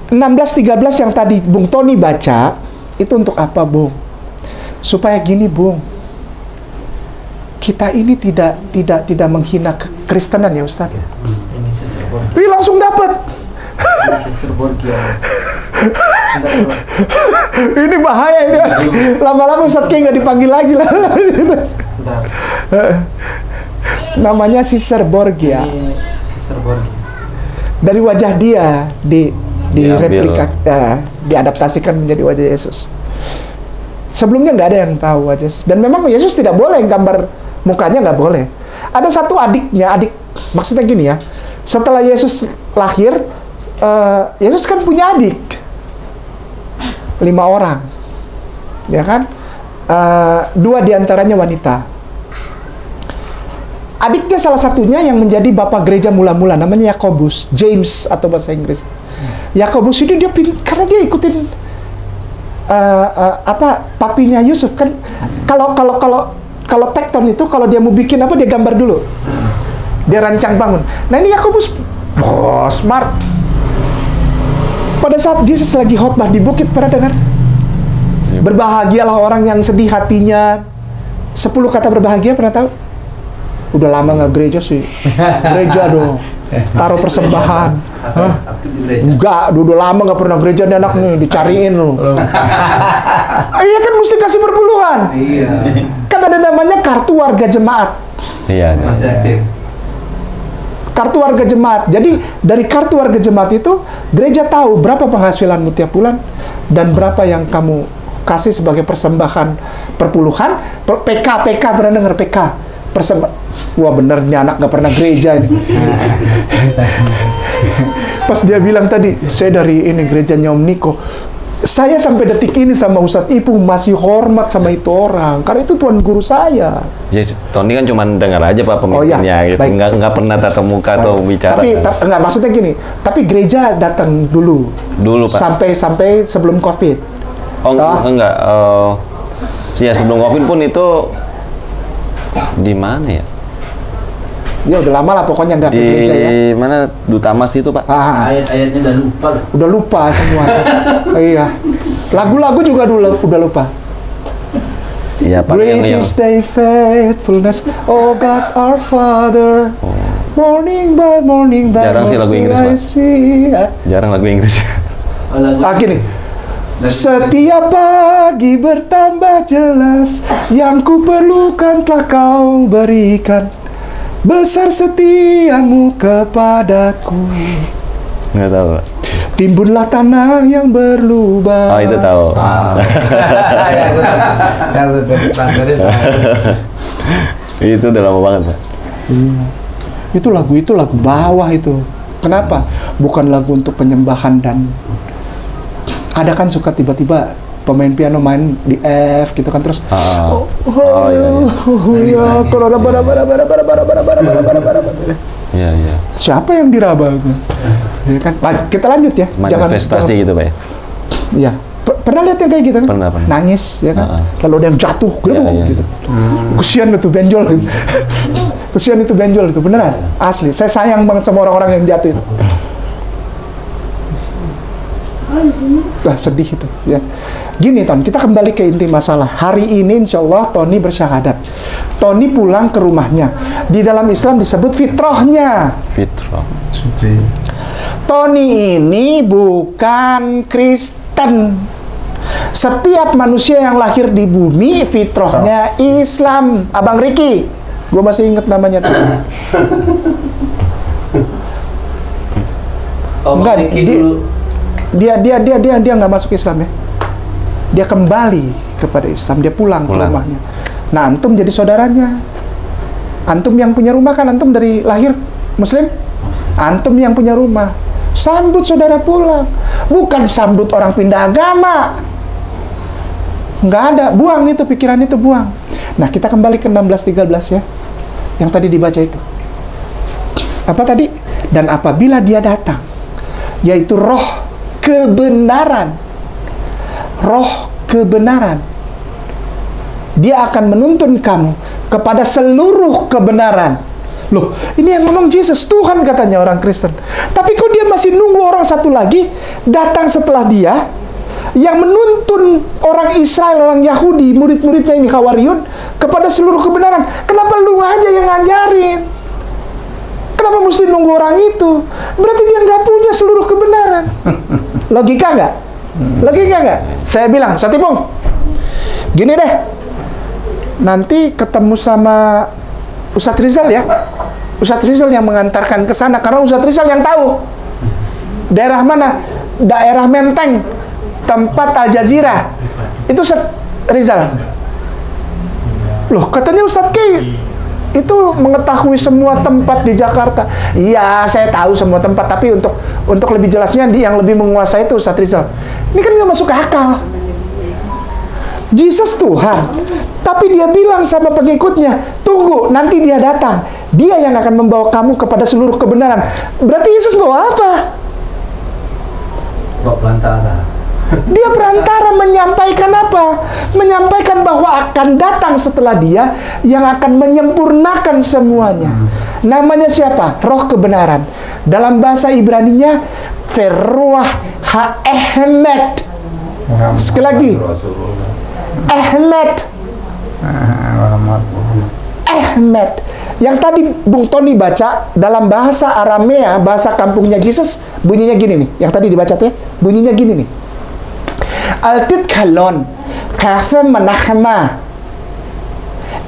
16-13 yang tadi Bung Tony baca, itu untuk apa, Bung? Supaya gini, Bung. Kita ini tidak menghina kekristenan ya, Ustaz. Ini Caesar Borgia. Ini langsung dapat. Caesar Borgia. Ini bahaya ini. Lama-lama Ustadz kayak nggak dipanggil lagi lah. Namanya Caesar Borgia. Caesar Borgia. Dari wajah dia Diambil. diadaptasikan menjadi wajah Yesus. Sebelumnya nggak ada yang tahu wajah Yesus. Dan memang Yesus tidak boleh gambar mukanya, nggak boleh. Ada satu adiknya, maksudnya gini ya. Setelah Yesus lahir, Yesus kan punya adik 5 orang, ya kan? 2 diantaranya wanita. Adiknya salah satunya yang menjadi bapak gereja mula-mula, namanya Yakobus, James atau bahasa Inggris. Yakobus ini dia karena dia ikutin papinya Yusuf kan. Kalau tekton itu kalau dia mau bikin apa dia gambar dulu, dia rancang bangun. Nah ini Yakobus, smart. Pada saat Yesus lagi khotbah di bukit, pernah dengar? Berbahagialah orang yang sedih hatinya. 10 kata berbahagia, pernah tahu? Udah lama nggak gereja sih. Gereja dong. Taruh persembahan. Enggak, udah lama nggak pernah gereja nih anak nih, dicariin lu. Iya kan mesti kasih perpuluhan. Iya. Kan ada namanya kartu warga jemaat. Iya. Masih aktif. Kartu warga jemaat. Jadi dari kartu warga jemaat itu gereja tahu berapa penghasilanmu tiap bulan dan berapa yang kamu kasih sebagai persembahan perpuluhan. PK pernah dengar PK? Persembahan. Wah bener nih anak nggak pernah gereja ini. Pas dia bilang tadi, saya dari ini gerejanya Om Niko. Saya sampai detik ini sama Ustadz Ipung masih hormat sama itu orang, karena itu Tuhan guru saya. Ya, Tony kan cuma dengar aja Pak pemimpinnya, gitu. Nggak pernah tatap muka atau bicara. Tapi nggak, maksudnya gini. Tapi gereja datang dulu Pak. Sampai sebelum COVID. Oh enggak. Ya sebelum COVID pun itu di mana ya? Ya udah lama lah pokoknya nggak ke gereja ya. Di mana Duta Mas itu Pak? Ayat-ayatnya udah lupa. Udah lupa semua. Iya. Lagu-lagu juga udah lupa. Iya Pak. Great is thy faithfulness, oh God our Father. Morning by morning thy Jarang sih lagu mercy Inggris, Pak. I see. Jarang lagu Inggris. Gini. Setiap pagi bertambah jelas, yang ku perlukan telah kau berikan. Besar setiamu kepadaku. Nggak tahu Pak. Timbunlah tanah yang berlubang. Oh itu tahu. Itu udah lama banget Pak. Itu lagu bawah itu. Kenapa? Bukan lagu untuk penyembahan dan ada kan suka tiba-tiba pemain piano main di F gitu kan terus. Iya. Kalau ada Iya. siapa yang diraba gitu? Ya kan? Kita lanjut ya. Manifestasi gitu Pak ya. Iya. Pernah lihat yang kayak gitu kan? Pernah. Nangis ya kan? Lalu ada yang jatuh, gitu. Kesian itu benjol. Kesian itu benjol itu beneran. Asli. Saya sayang banget sama orang-orang yang jatuh itu. Sedih itu ya. Gini Ton, kita kembali ke inti masalah. Hari ini insya Allah Tony bersyahadat. Tony pulang ke rumahnya. Di dalam Islam disebut fitrahnya. Fitrah. Suci. Tony ini bukan Kristen. Setiap manusia yang lahir di bumi fitrahnya Islam. Abang Ricky, gue masih inget namanya tuh. Enggak, dia nggak masuk Islam ya. Dia kembali kepada Islam, dia pulang ke rumahnya. Nah, antum jadi saudaranya. Antum yang punya rumah kan, antum dari lahir Muslim. Antum yang punya rumah, sambut saudara pulang. Bukan sambut orang pindah agama. Nggak ada, buang itu pikiran itu, buang. Nah, kita kembali ke 16:13 ya. Yang tadi dibaca itu. Apa tadi? Dan apabila dia datang, yaitu roh kebenaran. Roh kebenaran. Dia akan menuntun kamu kepada seluruh kebenaran. Loh, ini yang ngomong Yesus, Tuhan katanya orang Kristen. Tapi kok dia masih nunggu orang satu lagi datang setelah dia yang menuntun orang Israel, orang Yahudi, murid-muridnya ini Hawariyun kepada seluruh kebenaran. Kenapa lu aja yang ngajarin? Kenapa mesti nunggu orang itu? Berarti dia nggak punya seluruh kebenaran. Logika nggak? Logika nggak? Saya bilang, Satipung, gini deh, nanti ketemu sama Ustadz Rizal ya. Ustadz Rizal yang mengantarkan ke sana, karena Ustadz Rizal yang tahu daerah mana, daerah Menteng, tempat Al Jazeera. Itu Ustadz Rizal. Loh, katanya Ustadz Ki itu mengetahui semua tempat di Jakarta. Iya, saya tahu semua tempat, tapi untuk lebih jelasnya yang lebih menguasai itu Ustadz Rizal. Ini kan nggak masuk akal. Jesus Tuhan, tapi dia bilang sama pengikutnya, tunggu, nanti dia datang. Dia yang akan membawa kamu kepada seluruh kebenaran. Berarti Yesus bawa apa? Bawa perantara. Dia perantara menyampaikan apa? Menyampaikan bahwa akan datang setelah dia yang akan menyempurnakan semuanya. Namanya siapa? Roh kebenaran. Dalam bahasa Ibraninya, Feruah Ha-Ehmed. Sekali lagi. Ahmed. Ahmed. Yang tadi Bung Tony baca dalam bahasa Aramea, bahasa kampungnya Jesus, bunyinya gini nih. Yang tadi dibaca tuh ya, bunyinya gini nih. Altit kalon kafe menahma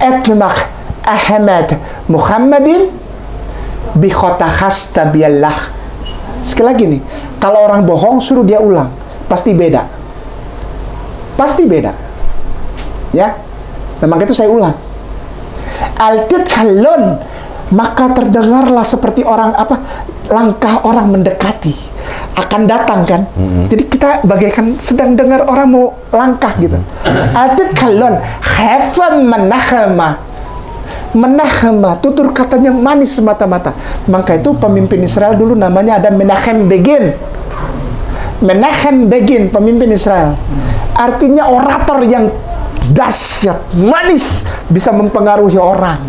etmak Ahmed Muhammadin bikhota khasta biallah. Sekali lagi nih, kalau orang bohong suruh dia ulang, pasti beda. Pasti beda. Ya. Memang itu saya ulang. Altit kalon, maka terdengarlah seperti orang apa? Langkah orang mendekati. Akan datang kan? Jadi kita bagaikan sedang dengar orang mau langkah gitu. Altit kalon heaven menahma. Menahma, tutur katanya manis semata-mata. Maka itu pemimpin Israel dulu namanya ada Menachem Begin. Menachem Begin, pemimpin Israel. Artinya orator yang dahsyat, manis, bisa mempengaruhi orang.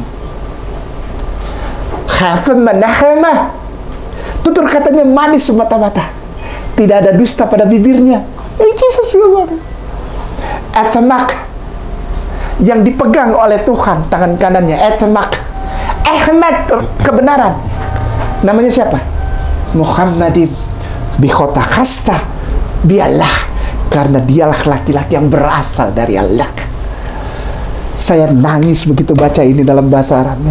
Heaven menahma, tutur katanya manis semata-mata, tidak ada dusta pada bibirnya. Jesus Etmak, yang dipegang oleh Tuhan tangan kanannya. Etmak, Ahmed, kebenaran. Namanya siapa? Muhammadin bikhota khasta biallah, karena dialah laki-laki yang berasal dari Allah. Saya nangis begitu baca ini dalam bahasa Arabnya.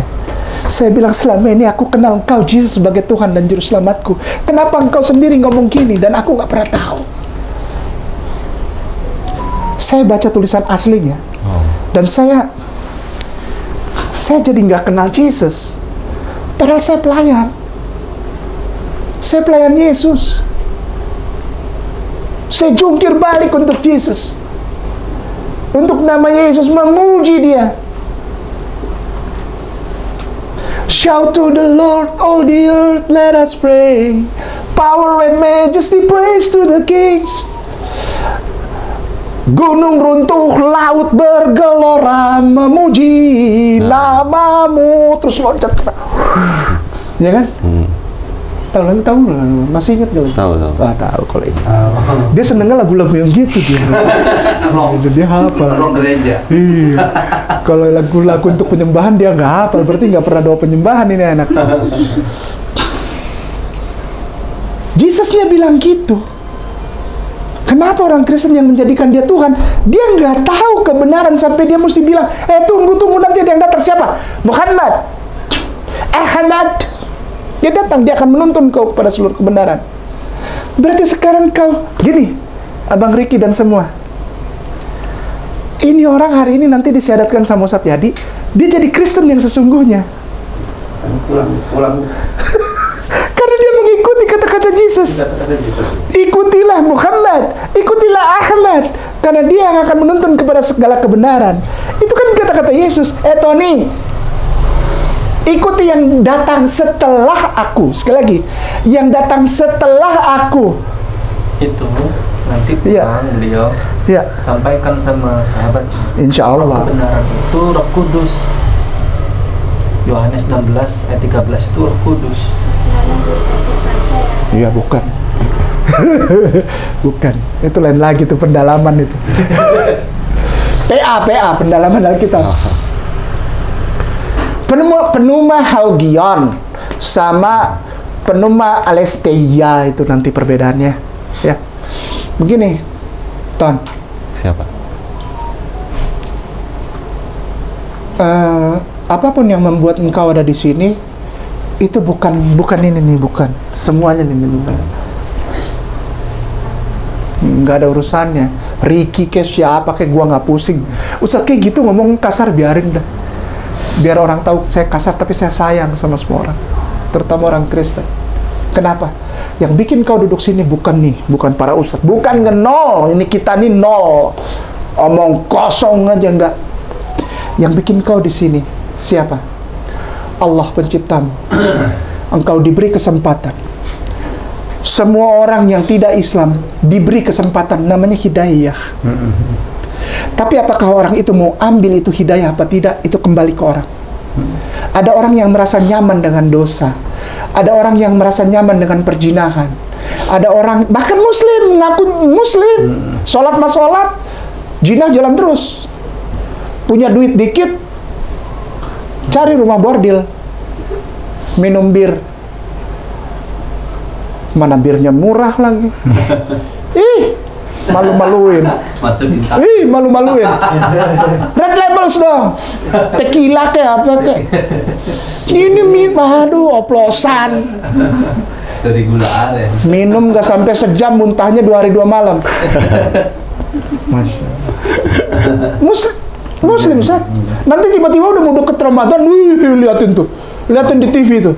Saya bilang, selama ini aku kenal engkau Jesus sebagai Tuhan dan Juru Selamatku. Kenapa engkau sendiri ngomong gini dan aku nggak pernah tahu? Saya baca tulisan aslinya dan saya jadi nggak kenal Jesus. Padahal saya pelayan. Saya pelayan Yesus. Saya jungkir balik untuk Yesus. Untuk nama Yesus, memuji dia. Shout to the Lord, all the earth, let us pray. Power and majesty, praise to the kings. Gunung runtuh, laut bergelora, memuji namamu. Terus loncat. Ya kan? Tahu, masih ingat gak? Tahu. Tahu kalau ini. Dia senengnya lagu-lagu yang gitu dia. Dia hafal. Rock gereja. Iya. Kalau lagu-lagu untuk penyembahan dia nggak hafal, berarti nggak pernah doa penyembahan ini anak. Jesusnya bilang gitu. Kenapa orang Kristen yang menjadikan dia Tuhan, dia nggak tahu kebenaran sampai dia mesti bilang, tunggu nanti ada yang datang siapa? Muhammad, Ahmad. Dia datang, dia akan menuntun kau pada seluruh kebenaran. Berarti sekarang kau, gini, Abang Riki dan semua. Ini orang hari ini nanti disyahadatkan sama Ustadz Yadi, dia jadi Kristen yang sesungguhnya. Pulang. Karena dia mengikuti kata-kata Jesus. Ikutilah Muhammad, ikutilah Ahmad, karena dia yang akan menuntun kepada segala kebenaran. Itu kan kata-kata Yesus. Tony, ikuti yang datang setelah aku. Sekali lagi, yang datang setelah aku. Itu nanti pulang beliau sampaikan sama sahabat. Insya Allah. Kebenaran itu Roh Kudus. Yohanes 16 ayat 13 itu Roh Kudus. Iya, bukan. Bukan. Itu lain lagi tuh, pendalaman itu. PA, pendalaman Alkitab. Pneuma Haugion sama Pneuma Alesteia itu nanti perbedaannya. Ya. Begini. Tan, Siapa? apapun yang membuat engkau ada di sini itu bukan ini nih, bukan semuanya nih, nggak ada urusannya. Ricky ke siapa kayak gua nggak pusing. Ustadz kayak gitu ngomong kasar, biarin dah. Biar orang tahu saya kasar, tapi saya sayang sama semua orang, terutama orang Kristen. Kenapa? Yang bikin kau duduk sini bukan para ustadz, bukan nol. Ini kita nih nol, omong kosong aja, enggak. Yang bikin kau di sini siapa? Allah penciptamu. Engkau diberi kesempatan. Semua orang yang tidak Islam diberi kesempatan, namanya hidayah. Tapi apakah orang itu mau ambil itu hidayah apa tidak, itu kembali ke orang. Ada orang yang merasa nyaman dengan dosa. Ada orang yang merasa nyaman dengan perjinahan. Ada orang, bahkan muslim, ngaku muslim, sholat mas sholat, jinah jalan terus. Punya duit dikit, cari rumah bordil, minum bir. Mana birnya murah lagi. Ih, malu-maluin. Ih, malu-maluin. Red Labels dong. Tequila kayak apa kayak. Ini aduh, oplosan. Dari gula aren. Minum gak sampai sejam, muntahnya 2 hari 2 malam. Muslim, Ustaz. Nanti tiba-tiba udah mau deket Ramadan, liatin tuh. Liatin di TV tuh.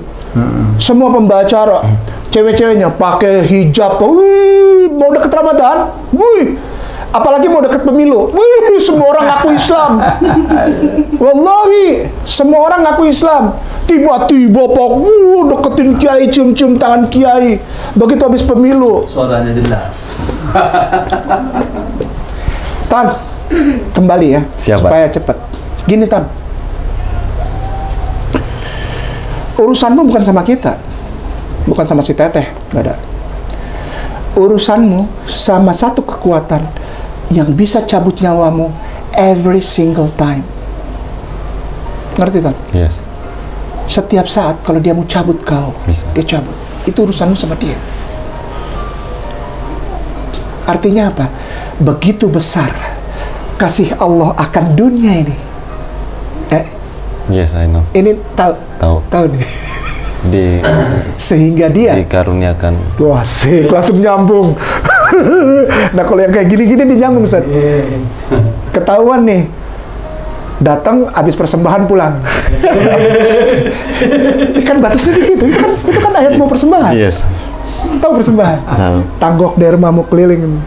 Semua pembacara, cewek-ceweknya pakai hijab, mau deket Ramadan, apalagi mau deket pemilu, semua orang ngaku Islam. Wallahi, semua orang ngaku Islam. Tiba-tiba deketin kiai, cium-cium tangan kiai. Begitu habis pemilu, Suaranya jelas. Tan, kembali ya, Siapa? supaya cepat. Gini Tan, urusanmu bukan sama kita, bukan sama si Teteh, nggak ada. Urusanmu sama satu kekuatan yang bisa cabut nyawamu every single time. Ngerti Tan? Yes. Setiap saat kalau dia mau cabut kau, Bisa. dia cabut. Itu urusanmu sama dia. Artinya apa? Begitu besar kasih Allah akan dunia ini. Yes, I know. Ini tahu nih. Sehingga dia Dikaruniakan. wah, sih langsung nyambung. Nah, kalau yang kayak gini-gini dinyambung, Ustaz. Ketahuan nih. Datang habis persembahan pulang. Kan batasnya di situ. Itu kan ayat mau persembahan. Yes. Tahu persembahan? Tahu. Tanggok derma mau keliling.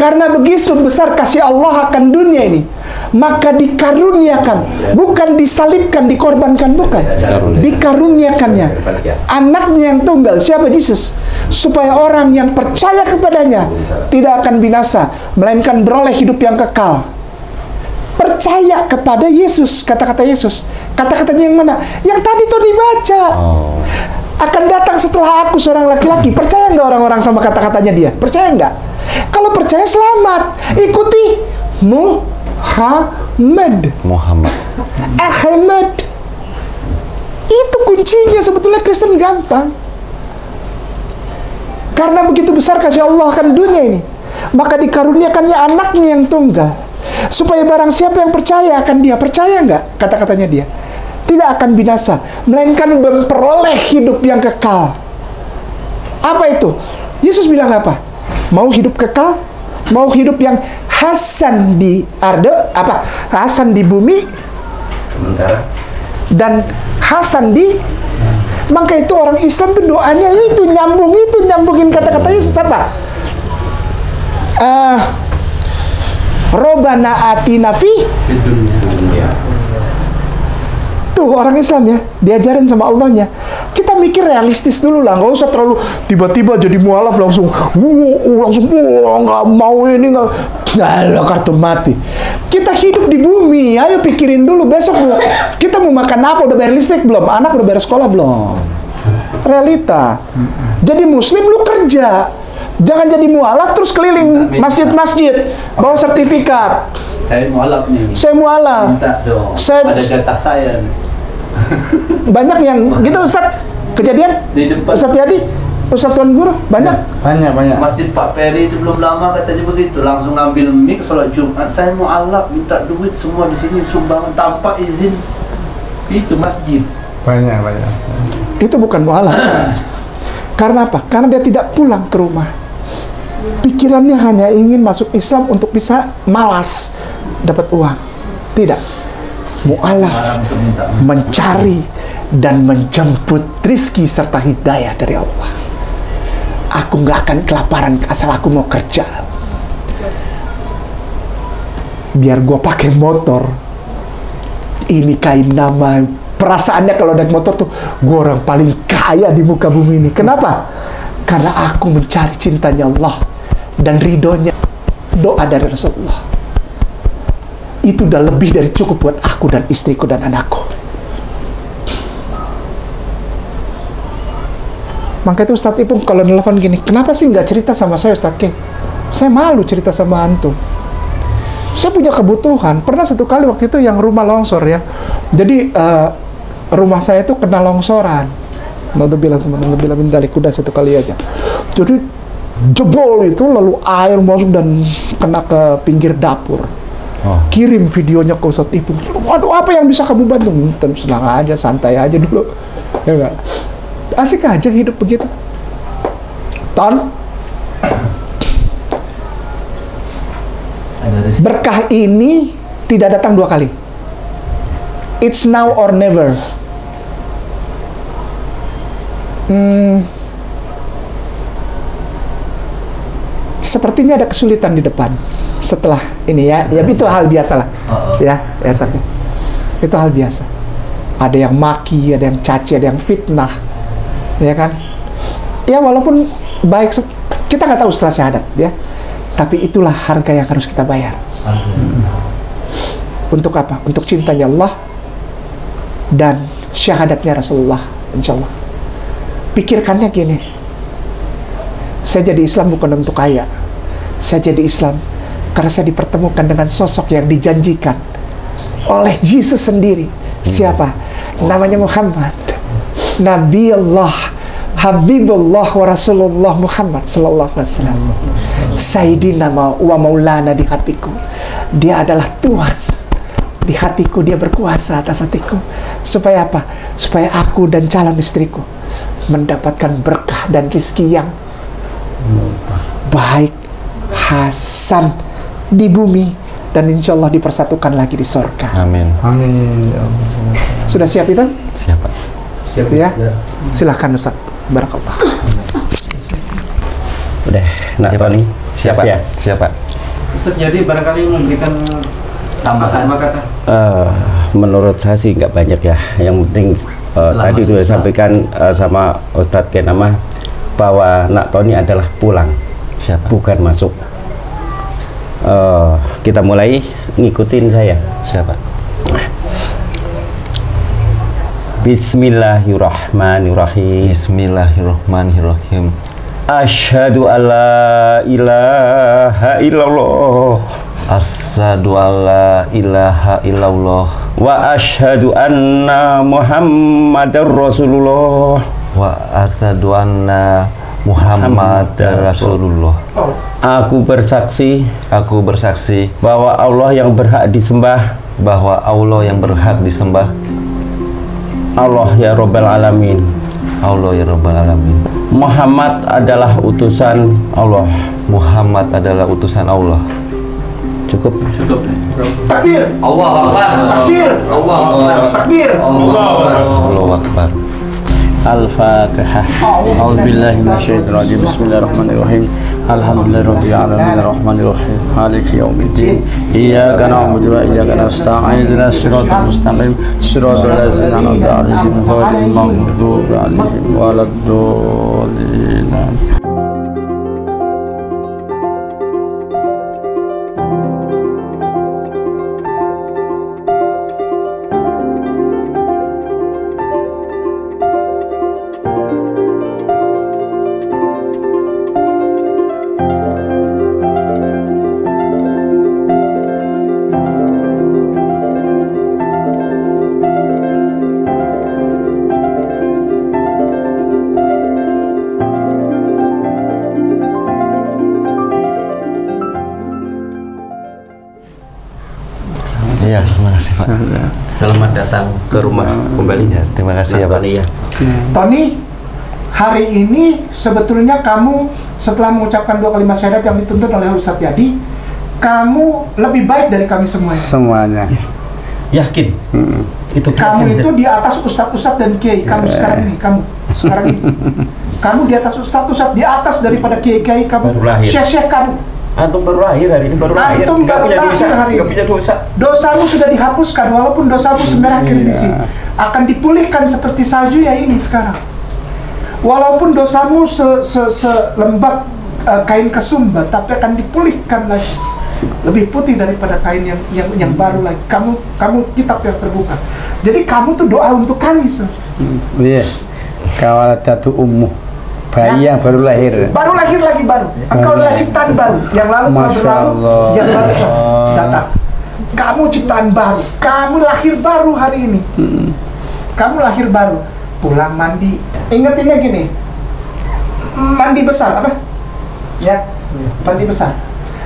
Karena begitu besar kasih Allah akan dunia ini, maka dikaruniakan, bukan disalibkan, dikorbankan, bukan. Dikaruniakannya anaknya yang tunggal, siapa? Yesus, supaya orang yang percaya kepadanya tidak akan binasa, melainkan beroleh hidup yang kekal. Percaya kepada Yesus, kata-kata Yesus. Kata-katanya yang mana? Yang tadi tuh dibaca. Akan datang setelah aku seorang laki-laki. Percaya nggak orang-orang sama kata-katanya dia? Percaya nggak? Kalau percaya selamat. Ikuti Muhammad. Ahmad. Itu kuncinya, sebetulnya Kristen gampang. Karena begitu besar kasih Allah akan dunia ini, maka dikaruniakannya anaknya yang tunggal, supaya barang siapa yang percaya akan dia. Percaya nggak kata-katanya dia? Tidak akan binasa, melainkan memperoleh hidup yang kekal. Apa itu? Yesus bilang apa? Mau hidup kekal? Mau hidup yang hasan di arde? Apa? Hasan di bumi dan hasan di. Maka itu orang Islam tuh doanya itu nyambungin kata-kata Yesus apa? Robana atina fi. Tuh orang Islam ya, diajarin sama Allahnya. Kita mikir realistis dulu lah, nggak usah terlalu tiba-tiba jadi mualaf langsung nggak mau ini nggak kartu mati. Kita hidup di bumi, ayo pikirin dulu besok kita mau makan apa, udah bayar listrik belum, anak udah bayar sekolah belum. Realita. Jadi muslim lu kerja, jangan jadi mualaf terus keliling masjid-masjid bawa sertifikat. Saya mualaf nih. Saya mualaf. Minta dong. Ada data saya nih. Banyak yang gitu, Ustaz. Kejadian Di depan. Ustaz Yadi Ustaz Tuan Guru, banyak? Banyak. Masjid Pak Peri itu belum lama katanya begitu, langsung ngambil mic sholat Jumat, saya mau alap, minta duit semua di sini sumbangan tanpa izin. Itu masjid. Banyak. Itu bukan mualaf. Karena apa? Karena dia tidak pulang ke rumah. Pikirannya hanya ingin masuk Islam untuk bisa malas dapat uang. Tidak. Mualaf mencari dan menjemput rizki serta hidayah dari Allah. Aku nggak akan kelaparan asal aku mau kerja. Biar gue pakai motor. Ini kain nama. Perasaannya kalau naik motor tuh, gue orang paling kaya di muka bumi ini. Kenapa? Karena aku mencari cintanya Allah dan ridhonya. Doa dari Rasulullah. Itu udah lebih dari cukup buat aku dan istriku dan anakku. Makanya itu Ustadz Ipung kalau nelfon gini, kenapa sih nggak cerita sama saya Ustadz K? Saya malu cerita sama antum. Saya punya kebutuhan. Pernah satu kali waktu itu yang rumah longsor ya. Jadi rumah saya itu kena longsoran. Naudzubillah min dzalik, udah satu kali aja. Jadi jebol itu lalu air masuk dan kena ke pinggir dapur. Kirim videonya ke Ustadz Ipung. Waduh, apa yang bisa kamu bantu? Senang aja, santai aja dulu. Ya enggak? Asik aja hidup begitu. Berkah ini tidak datang dua kali. It's now or never. Sepertinya ada kesulitan di depan. Setelah ini ya itu hal biasa lah. Ya sakit. Itu hal biasa. Ada yang maki, ada yang caci, ada yang fitnah. Ya kan? Ya walaupun baik, kita nggak tahu setelah syahadat ya. Tapi itulah harga yang harus kita bayar. Untuk apa? Untuk cintanya Allah dan syahadatnya Rasulullah, insya Allah. Pikirkannya gini, saya jadi Islam bukan untuk kaya. Saya jadi Islam karena saya dipertemukan dengan sosok yang dijanjikan oleh Yesus sendiri. Siapa? Namanya Muhammad. Nabi Allah, Habibullah wa Rasulullah Muhammad sallallahu alaihi wasallam. Sayyidina wa maulana di hatiku. Dia adalah Tuhan. Di hatiku dia berkuasa atas hatiku. Supaya apa? Supaya aku dan calon istriku mendapatkan berkah dan rizki yang baik, hasan di bumi, dan insya Allah dipersatukan lagi di surga. Amin. Sudah siap itu? Siap, Pak. Siap ya? Silahkan Ustaz. Barakallah. Udah, nak Tony. Siapa? Ya. Siapa? Ustaz, jadi barangkali memberikan tambahan kata. Menurut saya sih nggak banyak ya. Yang penting tadi sudah sampaikan sama Ustadz Kenama bahwa nak Tony adalah pulang. Siapa? Bukan masuk. Kita mulai, ngikutin saya. Siapa? Bismillahirrahmanirrahim. Bismillahirrahmanirrahim. Asyhadu alla ilaha illallah. Asyhadu alla ilaha illallah. Wa asyhadu anna Muhammadar Rasulullah. Wa asyhadu anna Muhammadar Rasulullah. Aku bersaksi bahwa Allah yang berhak disembah, Allah ya Rabbal Alamin. Allah ya Rabbal Alamin. Muhammad adalah utusan Allah. Cukup. Takbir. Allah Akbar. Takbir. Allah Akbar. Takbir. Allahu Akbar. Al-Fatihah. A'udzubillahi minasyaitonir rajim. Bismillahirrahmanirrahim. Alhamdulillahirabbil alamin arrahmanir rahim maliki yaumiddin. Iyyaka na'budu wa iyyaka nasta'in. Ihdinas siratal mustaqim. Siratal ladzina an'amta 'alaihim ghairil maghdubi 'alaihim waladdallin. Selamat datang ke rumah kembali. Ya, terima kasih ya Pak. Ya. Tony, hari ini sebetulnya kamu setelah mengucapkan 2 kalimat syahadat yang dituntut oleh Ustadz Yadi, kamu lebih baik dari kami semuanya. Semuanya. Yakin? Itu Kamu yakin. itu di atas ustadz-ustadz dan kiai. Kamu sekarang ini, kamu di atas ustadz-ustadz, di atas daripada kiai-kiai kamu. Baru lahir. Syekh-syekh kamu. Antum baru lahir hari ini, baru lahir. Antum Nggak baru punya lahir dosa, hari nggak ini. punya dosa. Dosamu sudah dihapuskan, walaupun dosamu semerah kirmisi, akan dipulihkan seperti salju ya ini sekarang. Walaupun dosamu selembab kain kesumba, tapi akan dipulihkan lagi, lebih putih daripada kain yang baru lagi. Kamu kitab yang terbuka. Jadi kamu tuh doa untuk kami, Iya. Kawalatatu ummu. Bayi yang baru lahir. Baru lahir lagi baru. Engkau adalah ciptaan baru. Yang lalu telah Masya berlalu, Allah. yang baru datang. Kamu ciptaan baru. Kamu lahir baru hari ini. Kamu lahir baru. Pulang mandi. Ingetinnya gini. Mandi besar apa? Ya, mandi besar.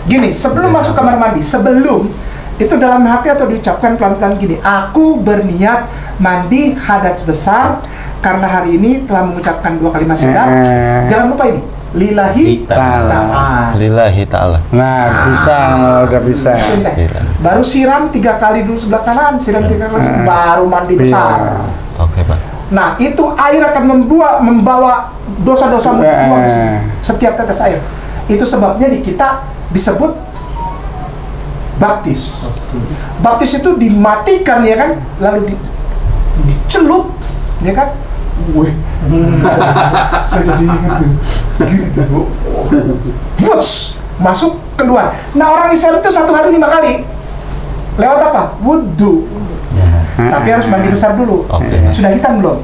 Gini, sebelum masuk kamar mandi, sebelum itu dalam hati atau diucapkan pelan-pelan gini, aku berniat mandi hadas besar karena hari ini telah mengucapkan 2 kalimat syahadat. Jangan lupa ini, lillahi ta'ala. Lillahi ta'ala. Nah, bisa, udah bisa. Baru siram 3 kali dulu sebelah kanan, siram 3 kali baru mandi besar. Oke Pak. Nah, itu air akan membawa dosa-dosamu keluar setiap tetes air. Itu sebabnya di kita disebut baptis. Baptis itu dimatikan ya kan, lalu dicelup ya kan. Wih, saya jadi gitu. Wuts, masuk keluar. Nah, orang Islam itu 1 hari 5 kali. Lewat apa? Wudhu. Tapi harus mandi besar dulu. Oke. Sudah hitam belum?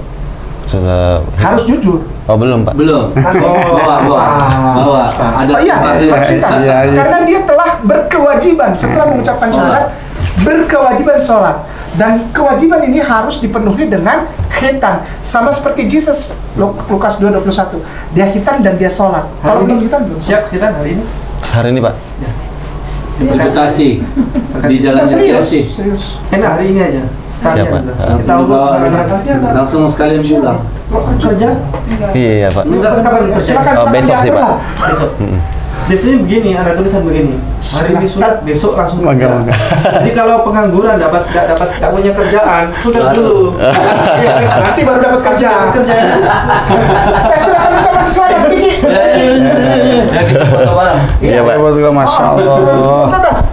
Sudah. Harus jujur. Oh belum Pak. Belum. Bawa. Ada. Oh iya, harus hitam. Iya. Karena dia telah berkewajiban setelah mengucapkan syahadat, berkewajiban sholat. Dan kewajiban ini harus dipenuhi dengan khitan. Sama seperti Yesus, Lukas 2:21. Dia khitan dan dia sholat. Kalau belum khitan belum. Siap kita hari ini. Hari ini Pak. Bekasi. Di jalan Bekasi. Serius. Enak hari ini aja. Sekalian. Siap, Pak. Kita urus Langsung sekalian pulang. Kerja. Iya ya Pak. kapan kerja? Silakan. Oh, besok sih, diatur Pak. lah. Besok. Biasanya begini, ada tulisan begini. Hari ini surat, besok langsung kerja. Enggak. Jadi kalau pengangguran nggak punya kerjaan, sudah dulu. Nanti baru dapat kerja. Silakan ucapan selamat. Ya kita foto bareng. Iya Pak. Masya Allah.